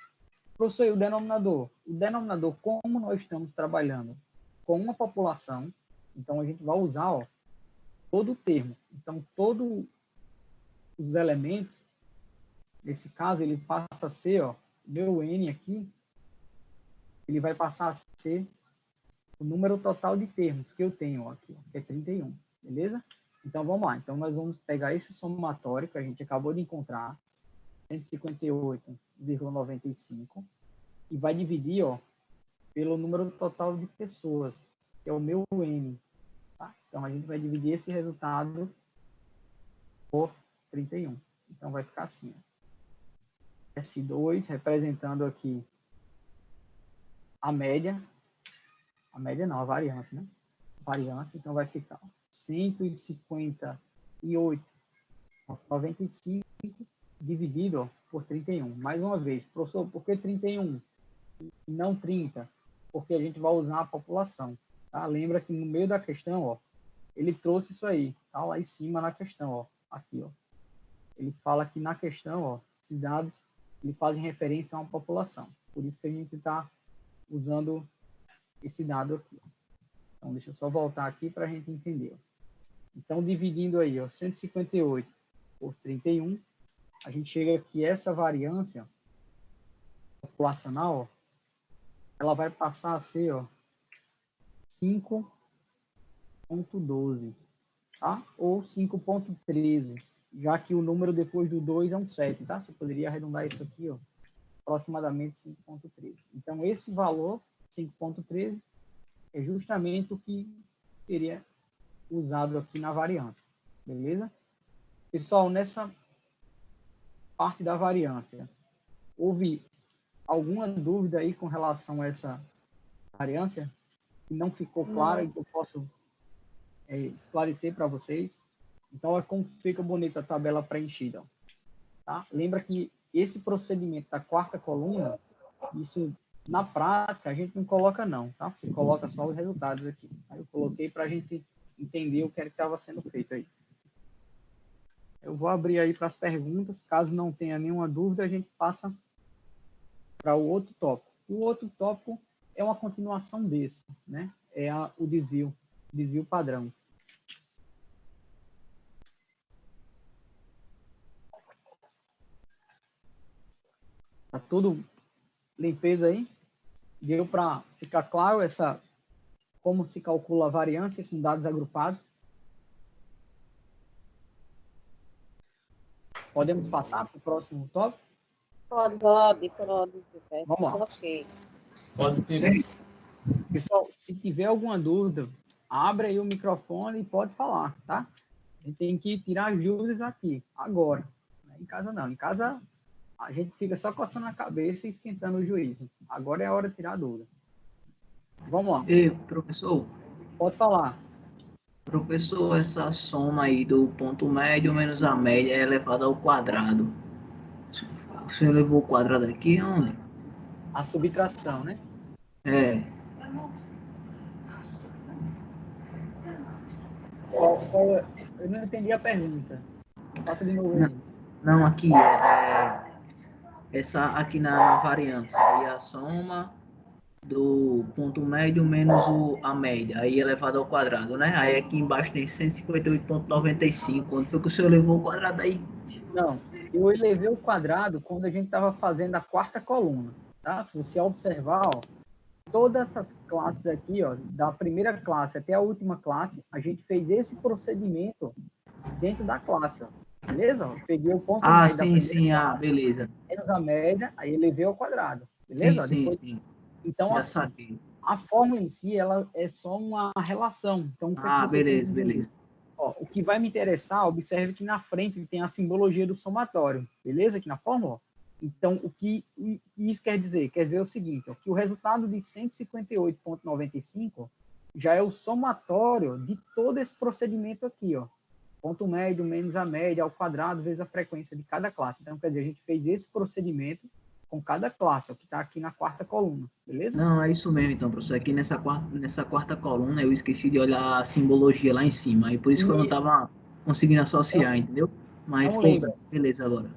Professor, e o denominador? O denominador, como nós estamos trabalhando com uma população, então a gente vai usar, ó, todo o termo. Então, todos os elementos, nesse caso, ele passa a ser, ó, o meu N aqui, ele vai passar a ser o número total de termos que eu tenho, ó, aqui, ó, que é 31, beleza? Então, vamos lá. Então, nós vamos pegar esse somatório que a gente acabou de encontrar, 158,95, e vai dividir, ó, pelo número total de pessoas, que é o meu N. Tá? Então, a gente vai dividir esse resultado por 31. Então, vai ficar assim, ó. S2 representando aqui a média não, a variância, né? Variância, então vai ficar 158,95 dividido, ó, por 31. Mais uma vez, professor, por que 31 e não 30? Porque a gente vai usar a população, tá? Lembra que no meio da questão, ó, ele trouxe isso aí, tá? Lá em cima na questão, ó, aqui, ó. Ele fala que na questão, ó, esses dados, ele fazem referência a uma população. Por isso que a gente está usando esse dado aqui. Então, deixa eu só voltar aqui para a gente entender. Então, dividindo aí, ó, 158 por 31, a gente chega aqui, essa variância populacional, ó, ela vai passar a ser, ó, 5,12, tá? Ou 5,13, já que o número depois do 2 é um 7, tá? Você poderia arredondar isso aqui, ó, aproximadamente 5,13. Então, esse valor, 5,13, é justamente o que seria usado aqui na variância, beleza? Pessoal, nessa parte da variância, houve alguma dúvida aí com relação a essa variância que não ficou clara e que eu posso esclarecer para vocês? Então, olha como fica bonita a tabela preenchida, tá? Lembra que esse procedimento da quarta coluna, isso na prática a gente não coloca não, tá? Você coloca só os resultados aqui. Aí eu coloquei para a gente entender o que estava sendo feito aí. Eu vou abrir aí para as perguntas. Caso não tenha nenhuma dúvida, a gente passa para o outro tópico. O outro tópico é uma continuação desse, né? É o desvio padrão. Tá tudo limpeza aí? Deu para ficar claro como se calcula a variância com dados agrupados? Podemos passar para o próximo tópico? Pode. Vamos lá. Ok. Pode ser. Pessoal, se tiver alguma dúvida, abre aí o microfone e pode falar, tá? A gente tem que tirar as dúvidas aqui, agora. Em casa não. Em casa a gente fica só coçando a cabeça e esquentando o juízo. Agora é a hora de tirar a dúvida. Vamos lá. E, professor, Pode falar. essa soma aí do ponto médio menos a média é elevada ao quadrado. Você levou o quadrado aqui onde? A subtração, né? É. Eu não entendi a pergunta. Passa de novo Não. aí. Não, aqui essa aqui na variância. Aí a soma do ponto médio menos a média, aí elevado ao quadrado, né? Aí aqui embaixo tem 158,95. Onde foi que o senhor levou o quadrado aí? Não, eu elevei o quadrado quando a gente estava fazendo a quarta coluna, tá? Se você observar, ó, todas essas classes aqui, ó, da primeira classe até a última classe, a gente fez esse procedimento dentro da classe, ó. Beleza? Eu peguei o ponto Ah, médio da sim, primeira sim, classe, beleza. menos a média, aí elevei ao quadrado. Sim, Beleza? sim, Depois, sim. então, Já assim, saquei. a fórmula em si, ela é só uma relação. Então, o que é que Ah, você tem que beleza, entender? beleza. Ó, o que vai me interessar, observe que na frente tem a simbologia do somatório, beleza? Aqui na fórmula. Então, o que isso quer dizer? Quer dizer o seguinte, ó, que o resultado de 158,95 já é o somatório de todo esse procedimento aqui, ó. Ponto médio menos a média ao quadrado vezes a frequência de cada classe. Então, quer dizer, a gente fez esse procedimento com cada classe, ó, que está aqui na quarta coluna, beleza? Não, é isso mesmo, então, professor. Aqui nessa quarta coluna eu esqueci de olhar a simbologia lá em cima. Aí por isso que eu não Isso. estava conseguindo associar, entendeu? Mas Então, ficou lembra, beleza agora.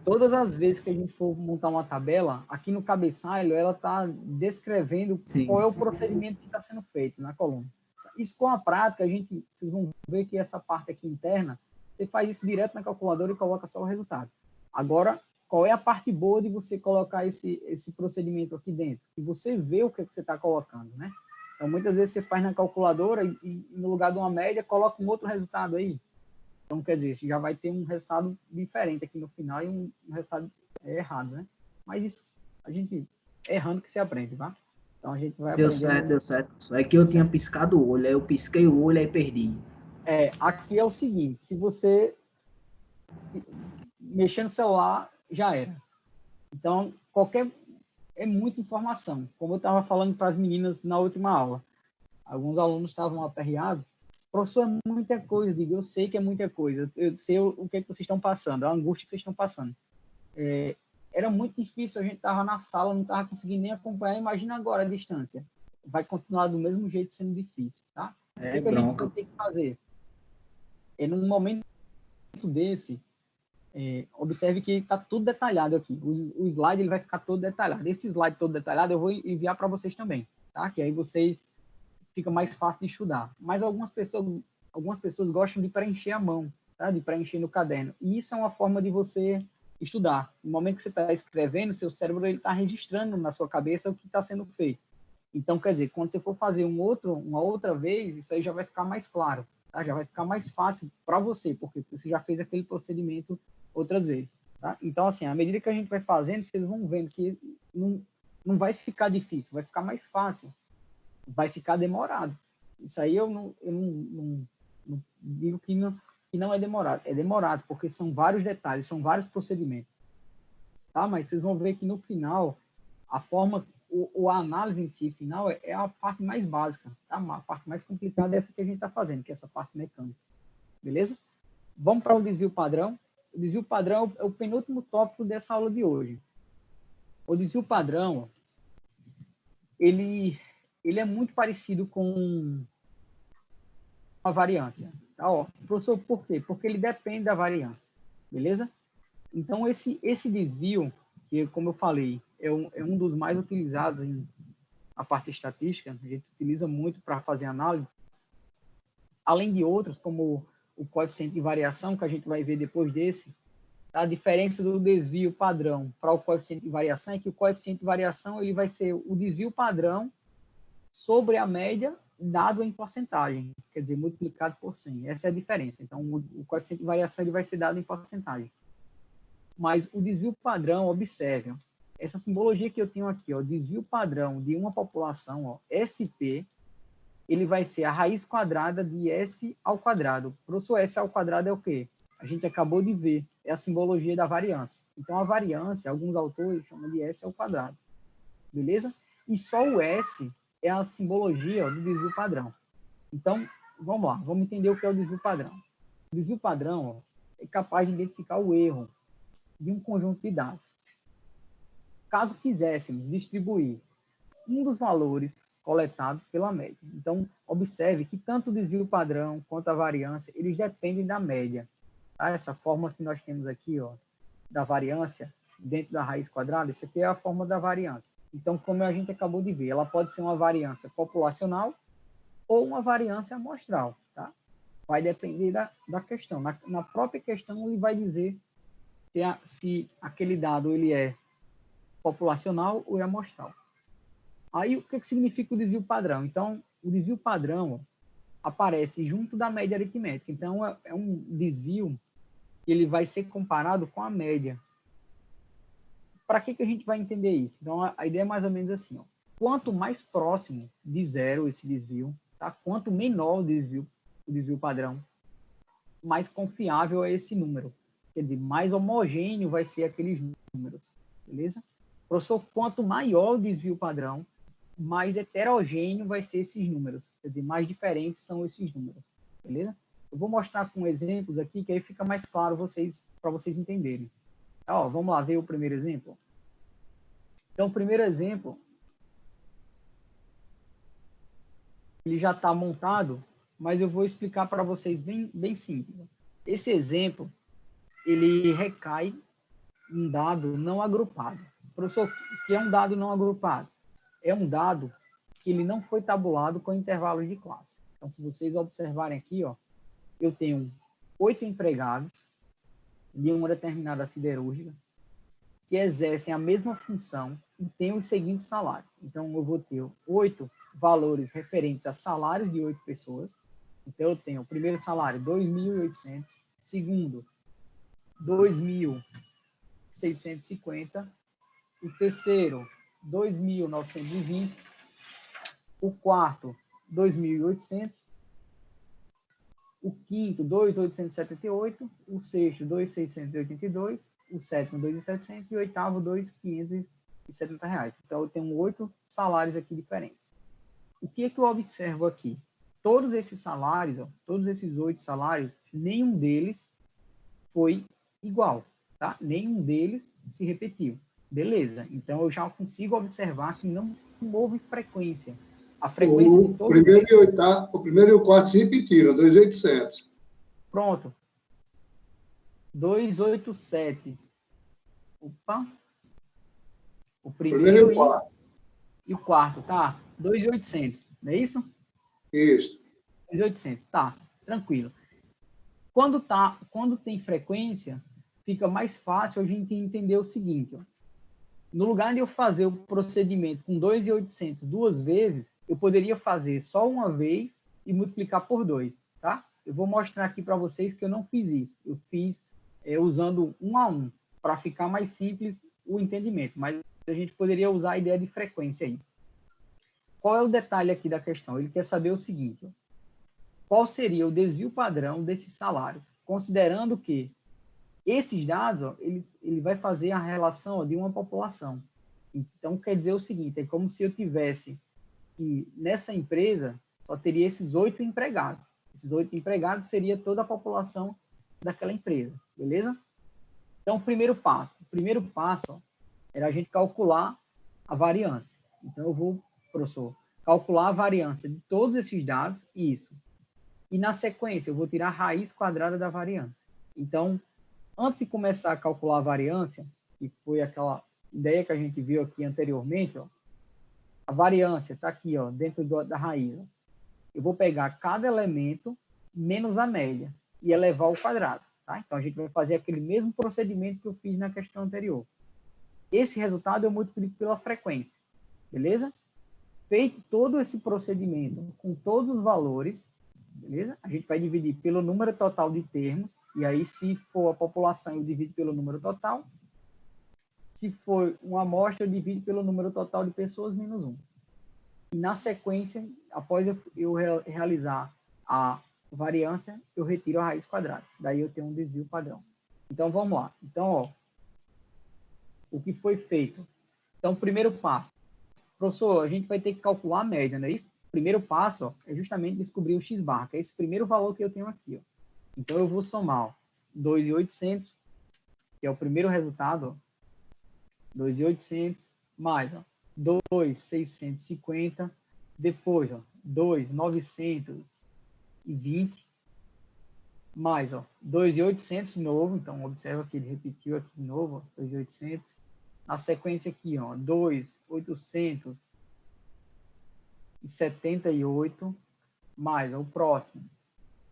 todas as vezes que a gente for montar uma tabela, aqui no cabeçalho, ela está descrevendo Sim, qual é o sim. procedimento que está sendo feito na coluna. Isso com a prática, vocês vão ver que essa parte aqui interna, você faz isso direto na calculadora e coloca só o resultado. Agora, qual é a parte boa de você colocar esse procedimento aqui dentro? Que você vê o que você está colocando, né? Então, muitas vezes você faz na calculadora e no lugar de uma média, coloca um outro resultado aí. Então, quer dizer, já vai ter um resultado diferente aqui no final e um resultado errado, né? Mas isso, a gente errando que se aprende, tá? Então, a gente vai Deu aprendendo. certo, deu certo. É que eu tinha piscado o olho, aí eu pisquei o olho e perdi. Aqui é o seguinte, se você mexer no celular, já era. Então, é muita informação. Como eu estava falando para as meninas na última aula, alguns alunos estavam aperreados. Professor, é muita coisa. Eu digo, eu sei que é muita coisa. Eu sei o que, é que vocês estão passando, a angústia que vocês estão passando. Era muito difícil, a gente estava na sala, não estava conseguindo nem acompanhar. Imagina agora a distância. Vai continuar do mesmo jeito sendo difícil, tá? O que, É que a gente vai bronca. ter que fazer? Num momento desse, observe que está tudo detalhado aqui. O slide ele vai ficar todo detalhado. Esse slide todo detalhado eu vou enviar para vocês também, tá? Que aí vocês fica mais fácil de estudar. Mas algumas pessoas gostam de preencher a mão, tá? De preencher no caderno. E isso é uma forma de você estudar. No momento que você está escrevendo, seu cérebro está registrando na sua cabeça o que está sendo feito. Então, quer dizer, quando você for fazer uma outra vez, isso aí já vai ficar mais claro, tá? Já vai ficar mais fácil para você, porque você já fez aquele procedimento outras vezes, tá? Então, assim, à medida que a gente vai fazendo, vocês vão vendo que não vai ficar difícil, vai ficar mais fácil, vai ficar demorado. Isso aí eu não digo que não é demorado. É demorado, porque são vários detalhes, são vários procedimentos, tá? Mas vocês vão ver que no final, a forma, a análise em si, final, é a parte mais básica, tá? A parte mais complicada é essa que a gente está fazendo, que é essa parte mecânica. Beleza? Vamos para o desvio padrão. O desvio padrão é o penúltimo tópico dessa aula de hoje. O desvio padrão, ele é muito parecido com a variância. Tá? Ó, professor, por quê? Porque ele depende da variância. Beleza? Então, esse desvio, que, como eu falei, é um dos mais utilizados na parte estatística, a gente utiliza muito para fazer análise, além de outros, como o coeficiente de variação, que a gente vai ver depois desse. A diferença do desvio padrão para o coeficiente de variação é que o coeficiente de variação ele vai ser o desvio padrão sobre a média dado em porcentagem, quer dizer, multiplicado por 100. Essa é a diferença. Então, o coeficiente de variação ele vai ser dado em porcentagem. Mas o desvio padrão, observe, essa simbologia que eu tenho aqui, ó, desvio padrão de uma população, ó, SP, ele vai ser a raiz quadrada de S ao quadrado. Professor, S ao quadrado é o quê? A gente acabou de ver, é a simbologia da variância. Então, a variância, alguns autores chamam de S ao quadrado. Beleza? E só o S é a simbologia, ó, do desvio padrão. Então, vamos lá, vamos entender o que é o desvio padrão. O desvio padrão, ó, é capaz de identificar o erro de um conjunto de dados. Caso quiséssemos distribuir um dos valores coletados pela média. Então, observe que tanto o desvio padrão quanto a variância, eles dependem da média. Tá? Essa forma que nós temos aqui, ó, da variância, dentro da raiz quadrada, isso aqui é a forma da variância. Então, como a gente acabou de ver, ela pode ser uma variância populacional ou uma variância amostral. Tá? Vai depender da questão. Na própria questão, ele vai dizer se aquele dado ele é populacional ou é amostral. Aí, o que significa o desvio padrão? Então, o desvio padrão aparece junto da média aritmética. Então, é um desvio que ele vai ser comparado com a média. Para que a gente vai entender isso? Então, a ideia é mais ou menos assim. Ó. Quanto mais próximo de zero esse desvio, tá? Quanto menor o desvio padrão, mais confiável é esse número. Quer dizer, mais homogêneo vai ser aqueles números. Beleza? Professor, quanto maior o desvio padrão, mais heterogêneo vai ser esses números. Quer dizer, mais diferentes são esses números. Beleza? Eu vou mostrar com exemplos aqui, que aí fica mais claro para vocês entenderem. Ó, vamos lá ver o primeiro exemplo. Então, o primeiro exemplo, ele já está montado, mas eu vou explicar para vocês bem simples. Esse exemplo, ele recai em um dado não agrupado. Professor, o que é um dado não agrupado? É um dado que ele não foi tabulado com intervalo de classe. Então, se vocês observarem aqui, ó, eu tenho 8 empregados de uma determinada siderúrgica que exercem a mesma função e têm os seguintes salários. Então, eu vou ter 8 valores referentes a salários de 8 pessoas. Então, eu tenho o primeiro salário, 2.800. Segundo, 2.650. O terceiro, 2.920. O quarto, 2.800. O quinto, 2.878. O sexto, 2.682. O sétimo, 2.700. E o oitavo, 2.570 reais. Então, eu tenho 8 salários aqui diferentes. O que é que eu observo aqui? Todos esses salários, ó, todos esses 8 salários, nenhum deles foi igual, tá? Nenhum deles se repetiu. Beleza, então eu já consigo observar que não houve frequência. A frequência de todos primeiro e o primeiro e o quarto se repetiram, 2.800. Pronto. 287. Opa. O primeiro e o quarto, tá? 2.800, não é isso? Isso. 2.800, tá, tranquilo. Quando tem frequência, fica mais fácil a gente entender o seguinte, ó. No lugar de eu fazer o procedimento com 2.800 duas vezes, eu poderia fazer só uma vez e multiplicar por 2, tá? Eu vou mostrar aqui para vocês que eu não fiz isso. Eu fiz usando 1 a 1, para ficar mais simples o entendimento, mas a gente poderia usar a ideia de frequência aí. Qual é o detalhe aqui da questão? Ele quer saber o seguinte, ó. Qual seria o desvio padrão desses salários, considerando que esses dados, ó, ele vai fazer a relação, ó, de uma população. Então, quer dizer o seguinte, é como se eu tivesse que nessa empresa só teria esses 8 empregados. Esses 8 empregados seria toda a população daquela empresa, beleza? Então, o primeiro passo ó, era a gente calcular a variância. Então, eu vou, professor, calcular a variância de todos esses dados, isso. E, na sequência, eu vou tirar a raiz quadrada da variância. Então, antes de começar a calcular a variância, que foi aquela ideia que a gente viu aqui anteriormente, ó, a variância está aqui, ó, dentro da raiz. Ó. Eu vou pegar cada elemento menos a média e elevar ao quadrado. Tá? Então, a gente vai fazer aquele mesmo procedimento que eu fiz na questão anterior. Esse resultado eu multiplico pela frequência. Beleza? Feito todo esse procedimento com todos os valores, beleza? A gente vai dividir pelo número total de termos, e aí, se for a população, eu divido pelo número total. Se for uma amostra, eu divido pelo número total de pessoas menos 1. E, na sequência, após eu realizar a variância, eu retiro a raiz quadrada. Daí eu tenho um desvio padrão. Então, vamos lá. Então, ó, o que foi feito? Então, primeiro passo. Professor, a gente vai ter que calcular a média, não é isso? Primeiro passo, ó, é justamente descobrir o x-bar, que é esse primeiro valor que eu tenho aqui. Ó. Então, eu vou somar 2.800, que é o primeiro resultado, 2.800, mais 2.650, Depois, ó, 2.920, mais, ó, 2.800 de novo. Então, observa que ele repetiu aqui de novo, ó, 2.800. Na sequência aqui, ó, 2.878, mais, ó, o próximo,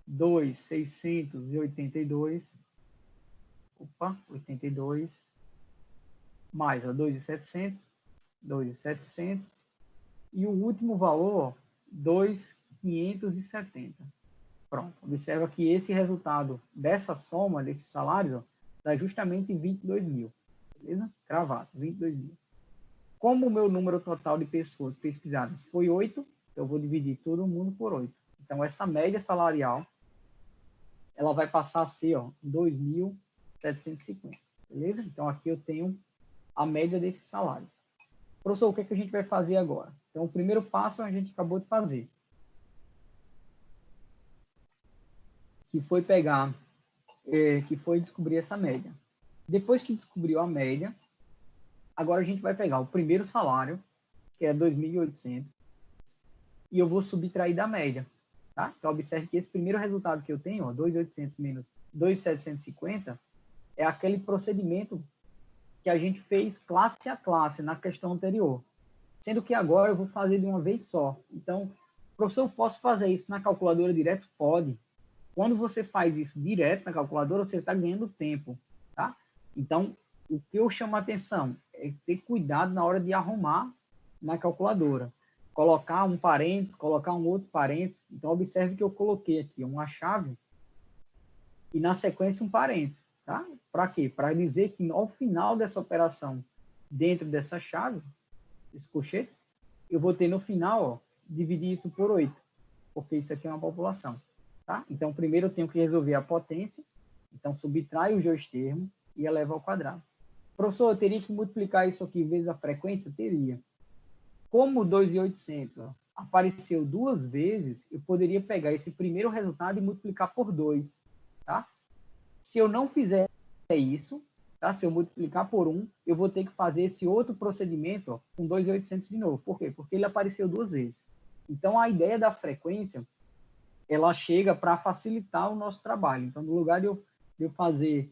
2.682. Opa, 82. Mais, ó, 2.700. 2.700. E o último valor, 2.570. Pronto. Observa que esse resultado dessa soma, desses salários, ó, dá justamente 22 mil. Beleza? Cravado, 22 mil. Como o meu número total de pessoas pesquisadas foi 8, eu vou dividir todo mundo por 8. Então, essa média salarial, ela vai passar a ser, ó, 2.750. Beleza? Então, aqui eu tenho a média desses salários. Professor, o que é que a gente vai fazer agora? Então, o primeiro passo a gente acabou de fazer, que foi descobrir essa média. Depois que descobriu a média, agora a gente vai pegar o primeiro salário, que é 2.800, e eu vou subtrair da média, tá? Então, observe que esse primeiro resultado que eu tenho, ó, 2.800 menos 2.750, é aquele procedimento que a gente fez classe a classe na questão anterior. Sendo que agora eu vou fazer de uma vez só. Então, professor, eu posso fazer isso na calculadora direto? Pode. Quando você faz isso direto na calculadora, você está ganhando tempo, tá? Então, o que eu chamo a atenção é ter cuidado na hora de arrumar na calculadora. Colocar um parênteses, colocar um outro parênteses. Então, observe que eu coloquei aqui uma chave e, na sequência, um parênteses. Tá? Para quê? Para dizer que ao final dessa operação, dentro dessa chave, esse colchete, eu vou ter no final, ó, dividir isso por 8, porque isso aqui é uma população. Tá? Então, primeiro eu tenho que resolver a potência, então subtrai os dois termos e eleva ao quadrado. Professor, eu teria que multiplicar isso aqui vezes a frequência? Teria. Como 2.800 apareceu duas vezes, eu poderia pegar esse primeiro resultado e multiplicar por 2, tá? Se eu não fizer isso, tá? Se eu multiplicar por 1, eu vou ter que fazer esse outro procedimento, ó, com 2.800 de novo. Por quê? Porque ele apareceu duas vezes. Então, a ideia da frequência, ela chega para facilitar o nosso trabalho. Então, no lugar de eu fazer,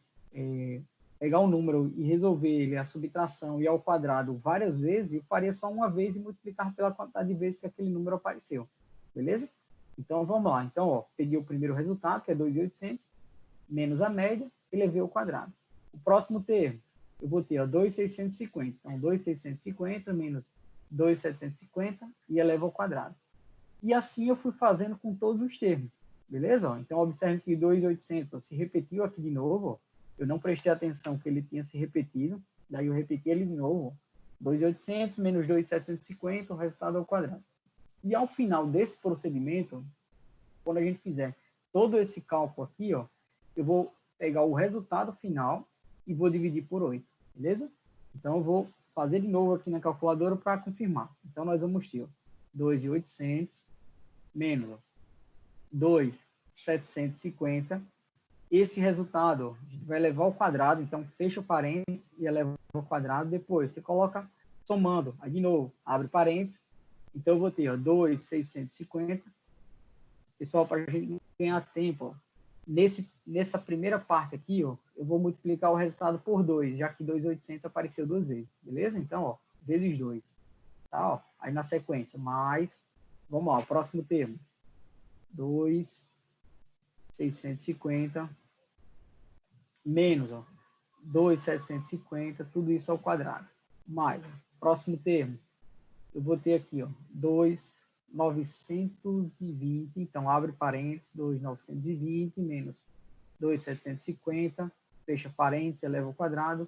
pegar um número e resolver ele, a subtração e ao quadrado várias vezes, eu faria só uma vez e multiplicar pela quantidade de vezes que aquele número apareceu. Beleza? Então, vamos lá. Então, ó, peguei o primeiro resultado, que é 2.800, menos a média, e levei ao quadrado. O próximo termo, eu vou ter 2.650. Então, 2.650 menos 2.750 e eleva ao quadrado. E assim eu fui fazendo com todos os termos. Beleza? Então, observe que 2.800 se repetiu aqui de novo. Eu não prestei atenção que ele tinha se repetido. Daí eu repeti ele de novo. 2.800 menos 2.750, o resultado ao quadrado. E ao final desse procedimento, quando a gente fizer todo esse cálculo aqui, ó, eu vou pegar o resultado final e vou dividir por 8, beleza? Então, eu vou fazer de novo aqui na calculadora para confirmar. Então, nós vamos ter 2.800 menos 2.750. Esse resultado a gente vai levar ao quadrado, então fecha o parênteses e eleva ao quadrado. Depois, você coloca somando. Aí, de novo, abre parênteses. Então, eu vou ter 2.650. Pessoal, para a gente ganhar tempo, ó, nessa primeira parte aqui, ó, eu vou multiplicar o resultado por 2, já que 2.800 apareceu duas vezes, beleza? Então, ó, vezes 2, tá? Ó, aí na sequência, mais, vamos lá, o próximo termo, 2.650 menos, ó, 2.750, tudo isso ao quadrado, mais, ó, próximo termo, eu vou ter aqui, ó, 2.920, então abre parênteses, 2.920 menos 2.750, fecha parênteses, eleva ao quadrado,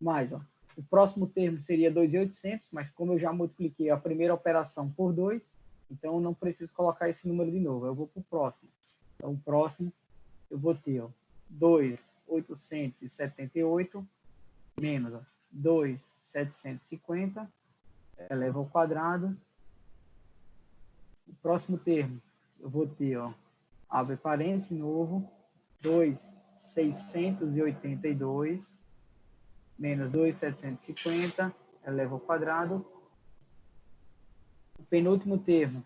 mais, ó, o próximo termo seria 2.800, mas como eu já multipliquei a primeira operação por 2, então eu não preciso colocar esse número de novo, eu vou para o próximo. Então, o próximo eu vou ter, ó, 2.878 menos, ó, 2.750, eleva ao quadrado. O próximo termo, eu vou ter, ó, abre parênteses novo, 2.682 menos 2.750, eleva ao quadrado. O penúltimo termo,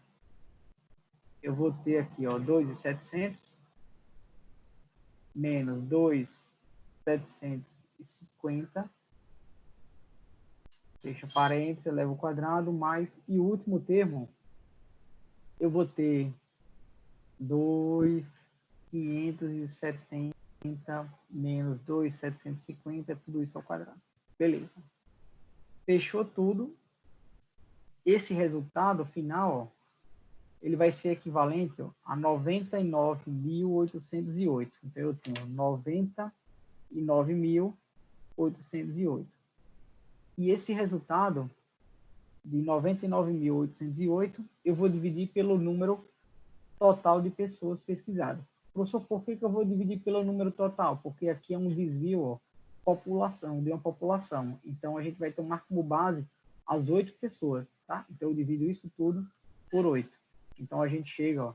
eu vou ter aqui, ó, 2.700 menos 2.750, fecha parênteses, eleva ao quadrado, mais, e o último termo, eu vou ter 2.570 menos 2.750, tudo isso ao quadrado. Beleza. Fechou tudo. Esse resultado final, ó, ele vai ser equivalente, ó, a 99.808. Então, eu tenho 99.808. E esse resultado de 99.808, eu vou dividir pelo número total de pessoas pesquisadas. Professor, por que eu vou dividir pelo número total? Porque aqui é um desvio, ó, de uma população. Então, a gente vai tomar como base as 8 pessoas, tá? Então, eu divido isso tudo por 8. Então, a gente chega, ó,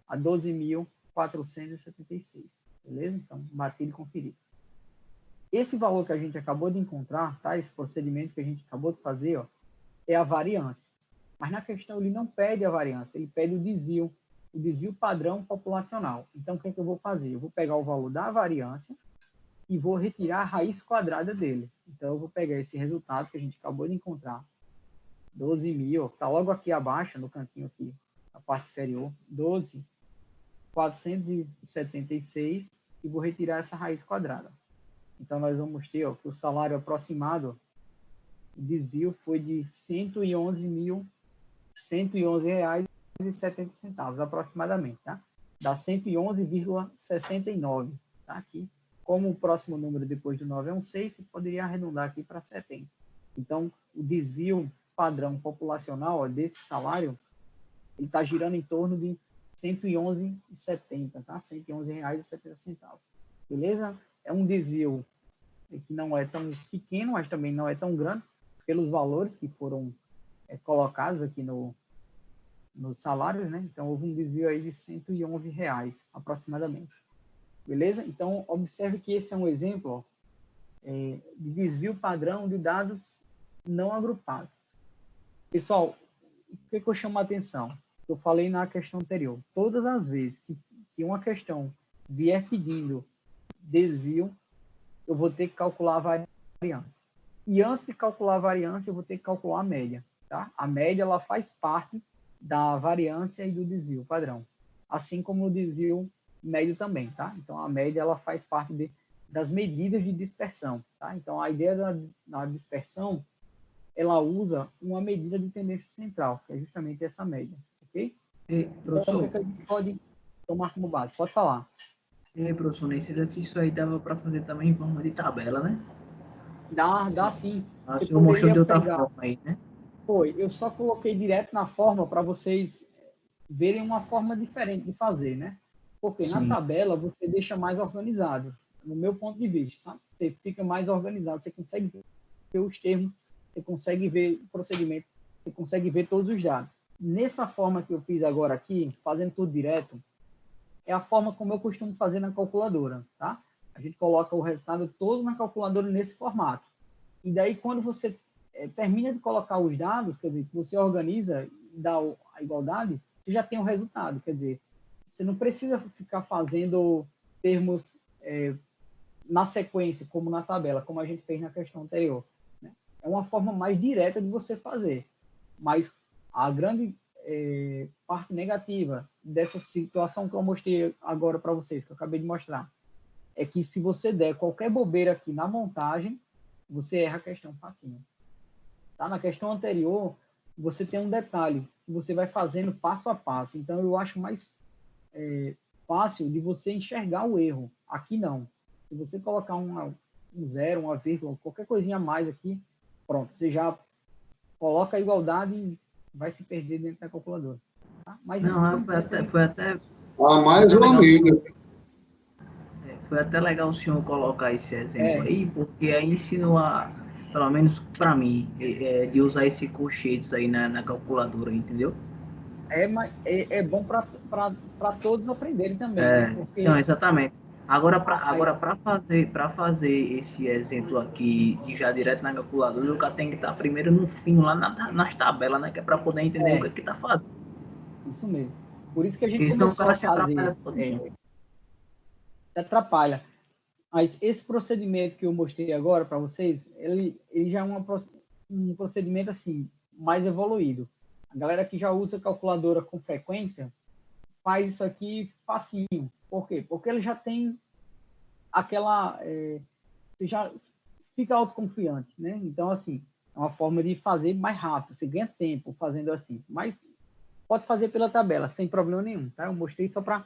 a 12.476, beleza? Então, batido e conferido. Esse valor que a gente acabou de encontrar, tá? Esse procedimento que a gente acabou de fazer, ó, é a variância. Mas na questão, ele não pede a variância, ele pede o desvio padrão populacional. Então, o que é que eu vou fazer? Eu vou pegar o valor da variância e vou retirar a raiz quadrada dele. Então, eu vou pegar esse resultado que a gente acabou de encontrar, 12.000, está logo aqui abaixo, no cantinho aqui, na parte inferior, 12.476, e vou retirar essa raiz quadrada. Então, nós vamos ter, ó, que o salário aproximado, o desvio foi de R$ 111,70 aproximadamente, tá? Dá 111,69, tá? Aqui, como o próximo número depois do 9 é um 6, você poderia arredondar aqui para 70. Então, o desvio padrão populacional, ó, desse salário, ele está girando em torno de R$ 111,70, tá? R$ 111,70. Beleza? É um desvio que não é tão pequeno, mas também não é tão grande, pelos valores que foram colocados aqui nos salários, né? Então, houve um desvio aí de R$ 111 aproximadamente. Beleza? Então, observe que esse é um exemplo, ó, de desvio padrão de dados não agrupados. Pessoal, o que eu chamo a atenção? Eu falei na questão anterior. Todas as vezes que uma questão vier pedindo desvio, eu vou ter que calcular a variância. E antes de calcular a variância, eu vou ter que calcular a média. Tá? A média ela faz parte da variância e do desvio padrão. Assim como o desvio médio também. Tá? Então, a média ela faz parte das medidas de dispersão. Tá? Então, a ideia da dispersão, ela usa uma medida de tendência central, que é justamente essa média. Ok? Então, o que a gente pode tomar como base? Pode falar. Professor, nesse exercício aí dava para fazer também em forma de tabela, né? Dá sim. O senhor mostrou de outra forma aí, né? Foi, eu só coloquei direto na forma para vocês verem uma forma diferente de fazer, né? Porque na tabela você deixa mais organizado, no meu ponto de vista, sabe? Você fica mais organizado, você consegue ver os termos, você consegue ver o procedimento, você consegue ver todos os dados. Nessa forma que eu fiz agora aqui, fazendo tudo direto, é a forma como eu costumo fazer na calculadora, tá? A gente coloca o resultado todo na calculadora nesse formato. E daí, quando você termina de colocar os dados, quer dizer, que você organiza e dá a igualdade, você já tem o resultado. Quer dizer, você não precisa ficar fazendo termos na sequência, como na tabela, como a gente fez na questão anterior, né? É uma forma mais direta de você fazer. Mas a grande parte negativa dessa situação que eu mostrei agora para vocês, que eu acabei de mostrar, é que se você der qualquer bobeira aqui na montagem, você erra a questão facinho. Tá? Na questão anterior, você tem um detalhe, que você vai fazendo passo a passo. Então, eu acho mais fácil de você enxergar o erro. Aqui, não. Se você colocar um zero, uma vírgula, qualquer coisinha a mais aqui, pronto, você já coloca a igualdade e vai se perder dentro da calculadora. Tá? Mas não, foi até mais uma amiga. Foi até legal o senhor colocar esse exemplo aí, porque aí ensinou pelo menos para mim, de usar esse colchetes aí na calculadora, entendeu? É bom para todos aprenderem também, né? Porque... Não, exatamente. Agora, para fazer esse exemplo aqui, de já direto na calculadora, o cara tem que estar primeiro no fim, lá nas tabelas, né? Que é para poder entender o que está fazendo. Isso mesmo. Por isso que a gente Porque senão o começou cara a se fazer. atrapalha todinho. Se atrapalha. Mas esse procedimento que eu mostrei agora para vocês, ele já é um procedimento assim, mais evoluído. A galera que já usa calculadora com frequência faz isso aqui facinho. Por quê? Porque ele já tem aquela... já fica autoconfiante, né? Então, assim, é uma forma de fazer mais rápido. Você ganha tempo fazendo assim. Mas pode fazer pela tabela, sem problema nenhum, tá? Eu mostrei só para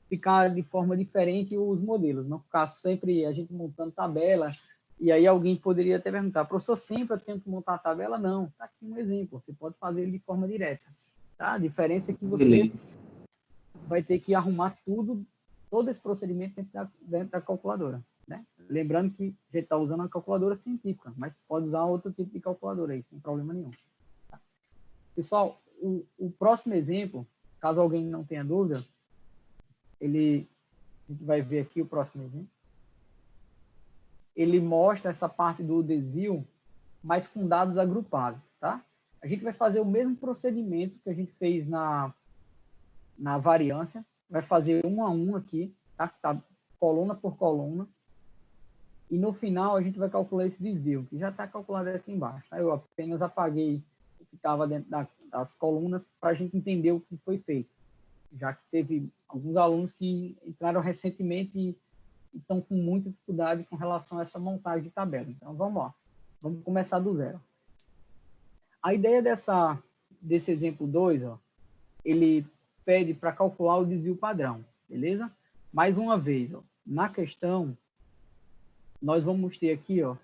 ficar de forma diferente os modelos, não ficar sempre a gente montando tabela, e aí alguém poderia até perguntar, professor, sempre eu tenho que montar a tabela? Não, tá aqui um exemplo, você pode fazer ele de forma direta, tá? A diferença é que você vai ter que arrumar todo esse procedimento dentro da calculadora, né? Lembrando que a gente está usando uma calculadora científica, mas pode usar outro tipo de calculadora aí, sem problema nenhum. Tá? Pessoal, o próximo exemplo, caso alguém não tenha dúvida, a gente vai ver aqui o próximo exemplo. Ele mostra essa parte do desvio, mas com dados agrupados, tá? A gente vai fazer o mesmo procedimento que a gente fez na variância, vai fazer um a um aqui, tá? Coluna por coluna, e no final a gente vai calcular esse desvio, que já está calculado aqui embaixo, tá? Eu apenas apaguei o que estava dentro das colunas para a gente entender o que foi feito, já que teve alguns alunos que entraram recentemente e estão com muita dificuldade com relação a essa montagem de tabela. Então, vamos lá. Vamos começar do zero. A ideia desse exemplo 2, ó, ele pede para calcular o desvio padrão, beleza? Mais uma vez, ó, na questão, nós vamos ter aqui, ó,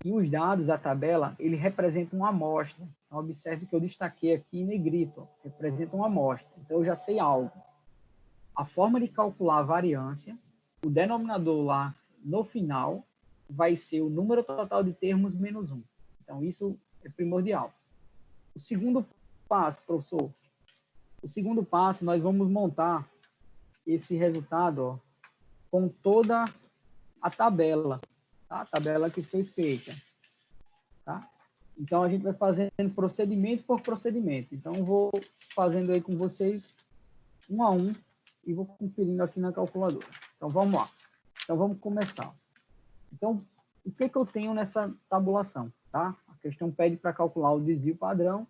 e os dados da tabela, ele representa uma amostra. Então, observe que eu destaquei aqui em negrito, ó, representa uma amostra. Então, eu já sei algo. A forma de calcular a variância, o denominador lá no final vai ser o número total de termos menos 1. Então, isso é primordial. O segundo passo, professor, o segundo passo, nós vamos montar esse resultado, ó, com toda a tabela, tá? A tabela que foi feita, tá? Então, a gente vai fazendo procedimento por procedimento. Então, eu vou fazendo aí com vocês um a um e vou conferindo aqui na calculadora. Então, vamos lá. Então, vamos começar. Então, o que eu tenho nessa tabulação, tá? A questão pede para calcular o desvio padrão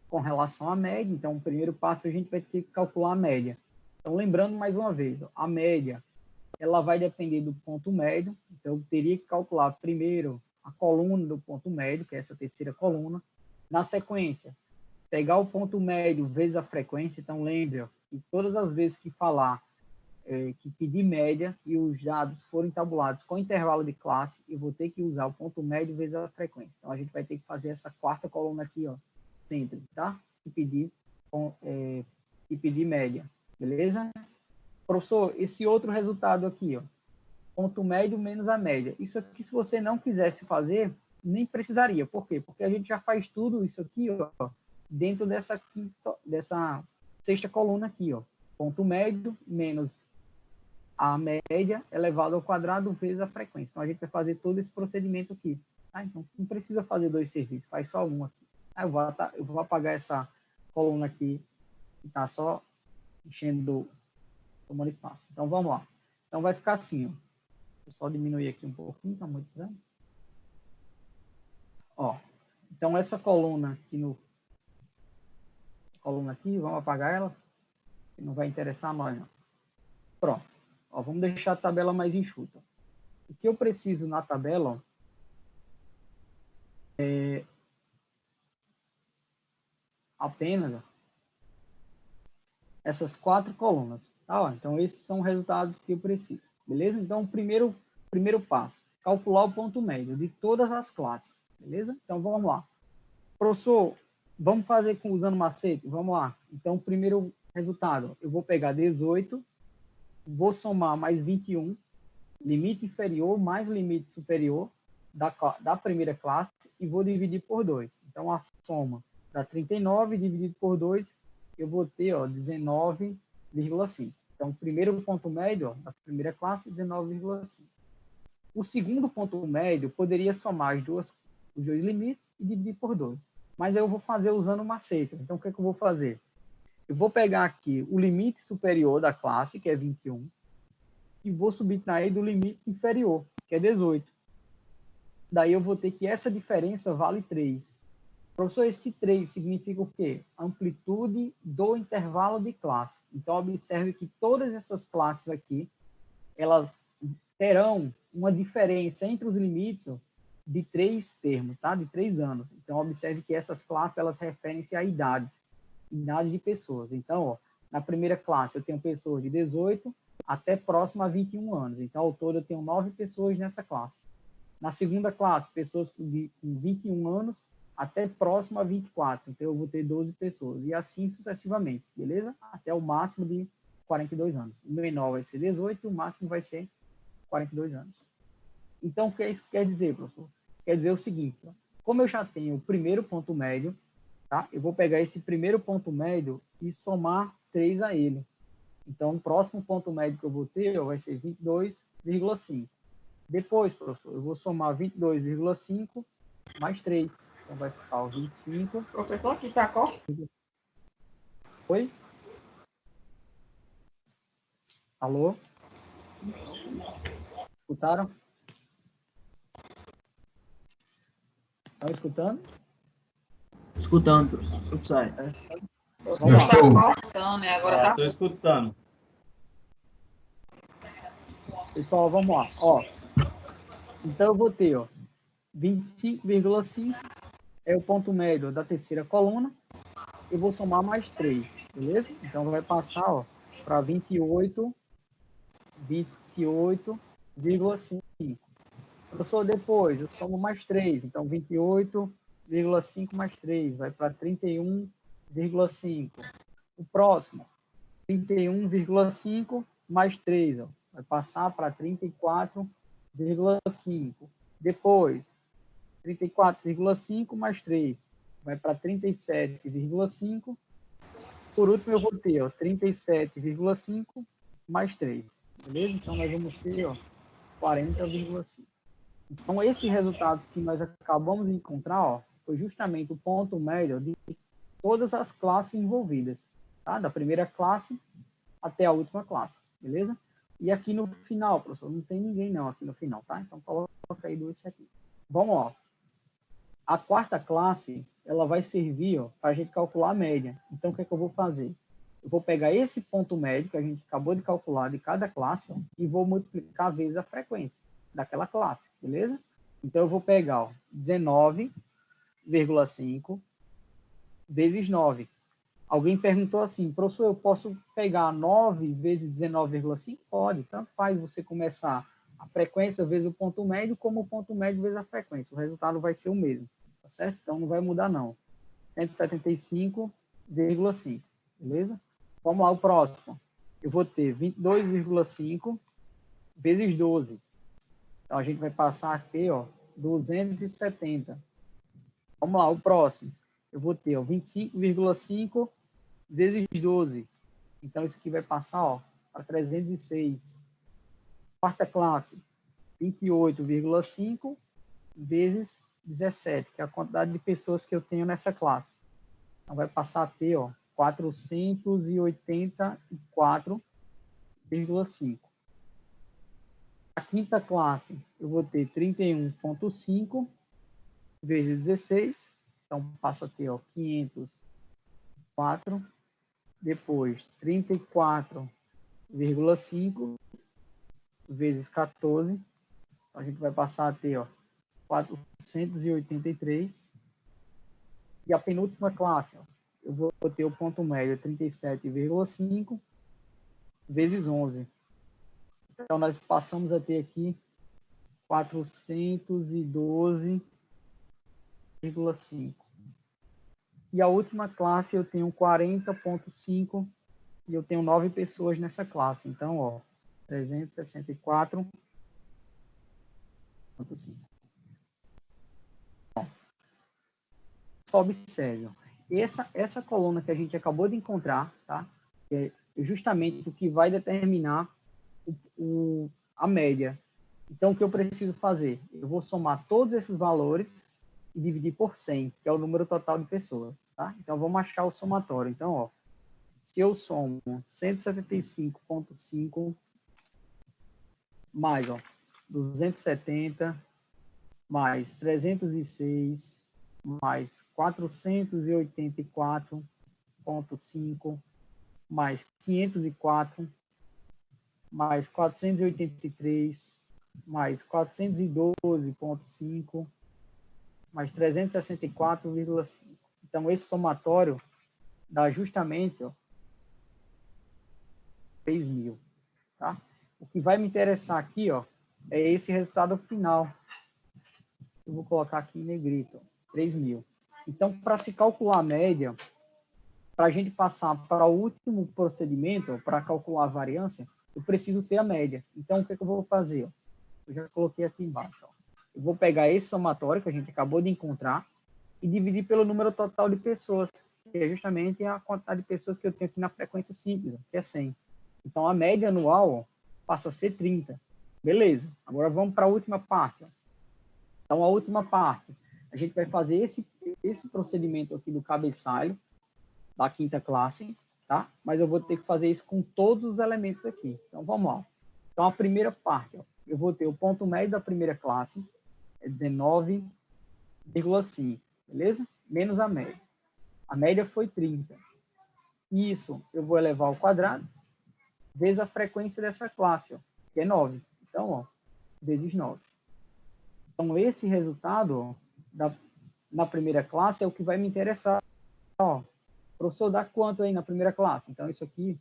com relação à média. Então, o primeiro passo, a gente vai ter que calcular a média. Então, lembrando mais uma vez, a média, ela vai depender do ponto médio. Então, eu teria que calcular primeiro a coluna do ponto médio, que é essa terceira coluna. Na sequência, pegar o ponto médio vezes a frequência. Então, lembre, ó, que todas as vezes que falar que pedir média e os dados forem tabulados com intervalo de classe, eu vou ter que usar o ponto médio vezes a frequência. Então, a gente vai ter que fazer essa quarta coluna aqui, ó, sempre, tá? E pedir média, beleza? Professor, esse outro resultado aqui, ó, ponto médio menos a média. Isso aqui, se você não quisesse fazer, nem precisaria. Por quê? Porque a gente já faz tudo isso aqui, ó, dentro dessa sexta coluna aqui, ó. Ponto médio menos a média elevado ao quadrado vezes a frequência. Então, a gente vai fazer todo esse procedimento aqui. Tá? Então, não precisa fazer dois serviços, faz só um aqui. Eu vou apagar essa coluna aqui, que está só tomando espaço. Então, vamos lá. Então, vai ficar assim, ó. Vou só diminuir aqui um pouquinho, está muito grande. Ó, então, essa coluna aqui, vamos apagar ela, que não vai interessar a nós, não. Pronto. Ó, vamos deixar a tabela mais enxuta. O que eu preciso na tabela, ó, é apenas, ó, essas 4 colunas. Tá? Ó, então, esses são os resultados que eu preciso. Beleza? Então, primeiro passo, calcular o ponto médio de todas as classes. Beleza? Então, vamos lá. Professor, vamos fazer usando macete? Vamos lá. Então, o primeiro resultado, eu vou pegar 18, vou somar mais 21, limite inferior mais limite superior da primeira classe e vou dividir por 2. Então, a soma dá 39 dividido por 2, eu vou ter 19,5. Então, o primeiro ponto médio da primeira classe, 19,5. O segundo ponto médio poderia somar os dois limites e dividir por 2. Mas eu vou fazer usando o macete. Então, o que eu vou fazer? Eu vou pegar aqui o limite superior da classe, que é 21, e vou subtrair do limite inferior, que é 18. Daí eu vou ter que essa diferença vale 3. Professor, esse 3 significa o quê? Amplitude do intervalo de classe. Então, observe que todas essas classes aqui, elas terão uma diferença entre os limites de 3 termos, tá? De 3 anos. Então, observe que essas classes, elas referem-se a idade de pessoas. Então, ó, na primeira classe, eu tenho pessoas de 18 até próximo a 21 anos. Então, ao todo, eu tenho 9 pessoas nessa classe. Na segunda classe, pessoas com 21 anos até próximo a 24. Então, eu vou ter 12 pessoas. E assim sucessivamente, beleza? Até o máximo de 42 anos. O menor vai ser 18 e o máximo vai ser 42 anos. Então, o que isso quer dizer, professor? Quer dizer o seguinte, ó, como eu já tenho o primeiro ponto médio, tá? Eu vou pegar esse primeiro ponto médio e somar 3 a ele. Então, o próximo ponto médio que eu vou ter ó, vai ser 22,5. Depois, professor, eu vou somar 22,5 mais 3. Então, vai ficar o 25. Professor, aqui tá cortando. Oi? Alô? Escutaram? Estão escutando? Escutando, professor. Vamos lá. Tá cortando, né? Agora tá. Tô escutando. Pessoal, vamos lá. Ó, então, eu vou ter ó, 25,5 é o ponto médio da terceira coluna. Eu vou somar mais 3, beleza? Então, vai passar para 28,5. Professor, depois, eu somo mais 3. Então, 28,5 mais 3 vai para 31,5. O próximo, 31,5 mais 3, ó, vai passar para 34,5. Depois, 34,5 mais 3 vai para 37,5. Por último, eu vou ter 37,5 mais 3. Beleza? Então, nós vamos ter 40,5. Então, esses resultados que nós acabamos de encontrar foi justamente o ponto médio de todas as classes envolvidas, tá? Da primeira classe até a última classe, beleza? E aqui no final, professor, não tem ninguém não aqui no final, tá? Então, coloca aí dois aqui. Vamos lá. A quarta classe, ela vai servir para a gente calcular a média. Então, o que é que eu vou fazer? Eu vou pegar esse ponto médio que a gente acabou de calcular de cada classe e vou multiplicar vezes a frequência daquela classe, beleza? Então, eu vou pegar 19,5 vezes 9. Alguém perguntou assim, professor, eu posso pegar 9 vezes 19,5? Pode, tanto faz você começar a frequência vezes o ponto médio, como o ponto médio vezes a frequência. O resultado vai ser o mesmo, tá certo? Então, não vai mudar, não. 175,5, beleza? Vamos lá, o próximo. Eu vou ter 22,5 vezes 12. Então, a gente vai passar aqui, 270. Vamos lá, o próximo. Eu vou ter 25,5 vezes 12. Então, isso aqui vai passar para 306. Quarta classe, 28,5 vezes 17, que é a quantidade de pessoas que eu tenho nessa classe. Então, vai passar a ter 484,5. A quinta classe, eu vou ter 31,5 vezes 16. Então, passa a ter 504. Depois, 34,5 vezes 14. Então, a gente vai passar a ter 483. E a penúltima classe, eu vou ter o ponto médio 37,5 vezes 11. Então, nós passamos a ter aqui 412,5. E a última classe eu tenho 40,5 e eu tenho 9 pessoas nessa classe. Então, 364,5. Só observe, essa coluna que a gente acabou de encontrar, tá? É justamente o que vai determinar a média. Então, o que eu preciso fazer? Eu vou somar todos esses valores e dividir por 100, que é o número total de pessoas, tá? Então, vamos achar o somatório. Então, se eu somo 175,5 mais, ó, 270, mais 306, mais 484,5, mais 504, mais 483, mais 412,5, mais 364,5. Então, esse somatório dá justamente, ó, 3.000, tá? O que vai me interessar aqui, ó, é esse resultado final. Eu vou colocar aqui em negrito, ó, 3.000. Então, para se calcular a média, para a gente passar para o último procedimento, para calcular a variância, eu preciso ter a média. Então, o que eu vou fazer? Ó? Eu já coloquei aqui embaixo. Ó. Eu vou pegar esse somatório que a gente acabou de encontrar e dividir pelo número total de pessoas, que é justamente a quantidade de pessoas que eu tenho aqui na frequência simples, que é 100. Então, a média anual, ó, passa a ser 30. Beleza. Agora, vamos para a última parte. Ó. Então, a última parte, a gente vai fazer esse procedimento aqui do cabeçalho, da quinta classe, tá? Mas eu vou ter que fazer isso com todos os elementos aqui. Então, vamos lá. Então, a primeira parte, ó, eu vou ter o ponto médio da primeira classe, é 19,5, beleza? Menos a média. A média foi 30. Isso eu vou elevar ao quadrado, vezes a frequência dessa classe, ó, que é 9. Então, ó, vezes 9. Então, esse resultado, ó, na primeira classe é o que vai me interessar. Ó, professor, dá quanto aí na primeira classe? Então, isso aqui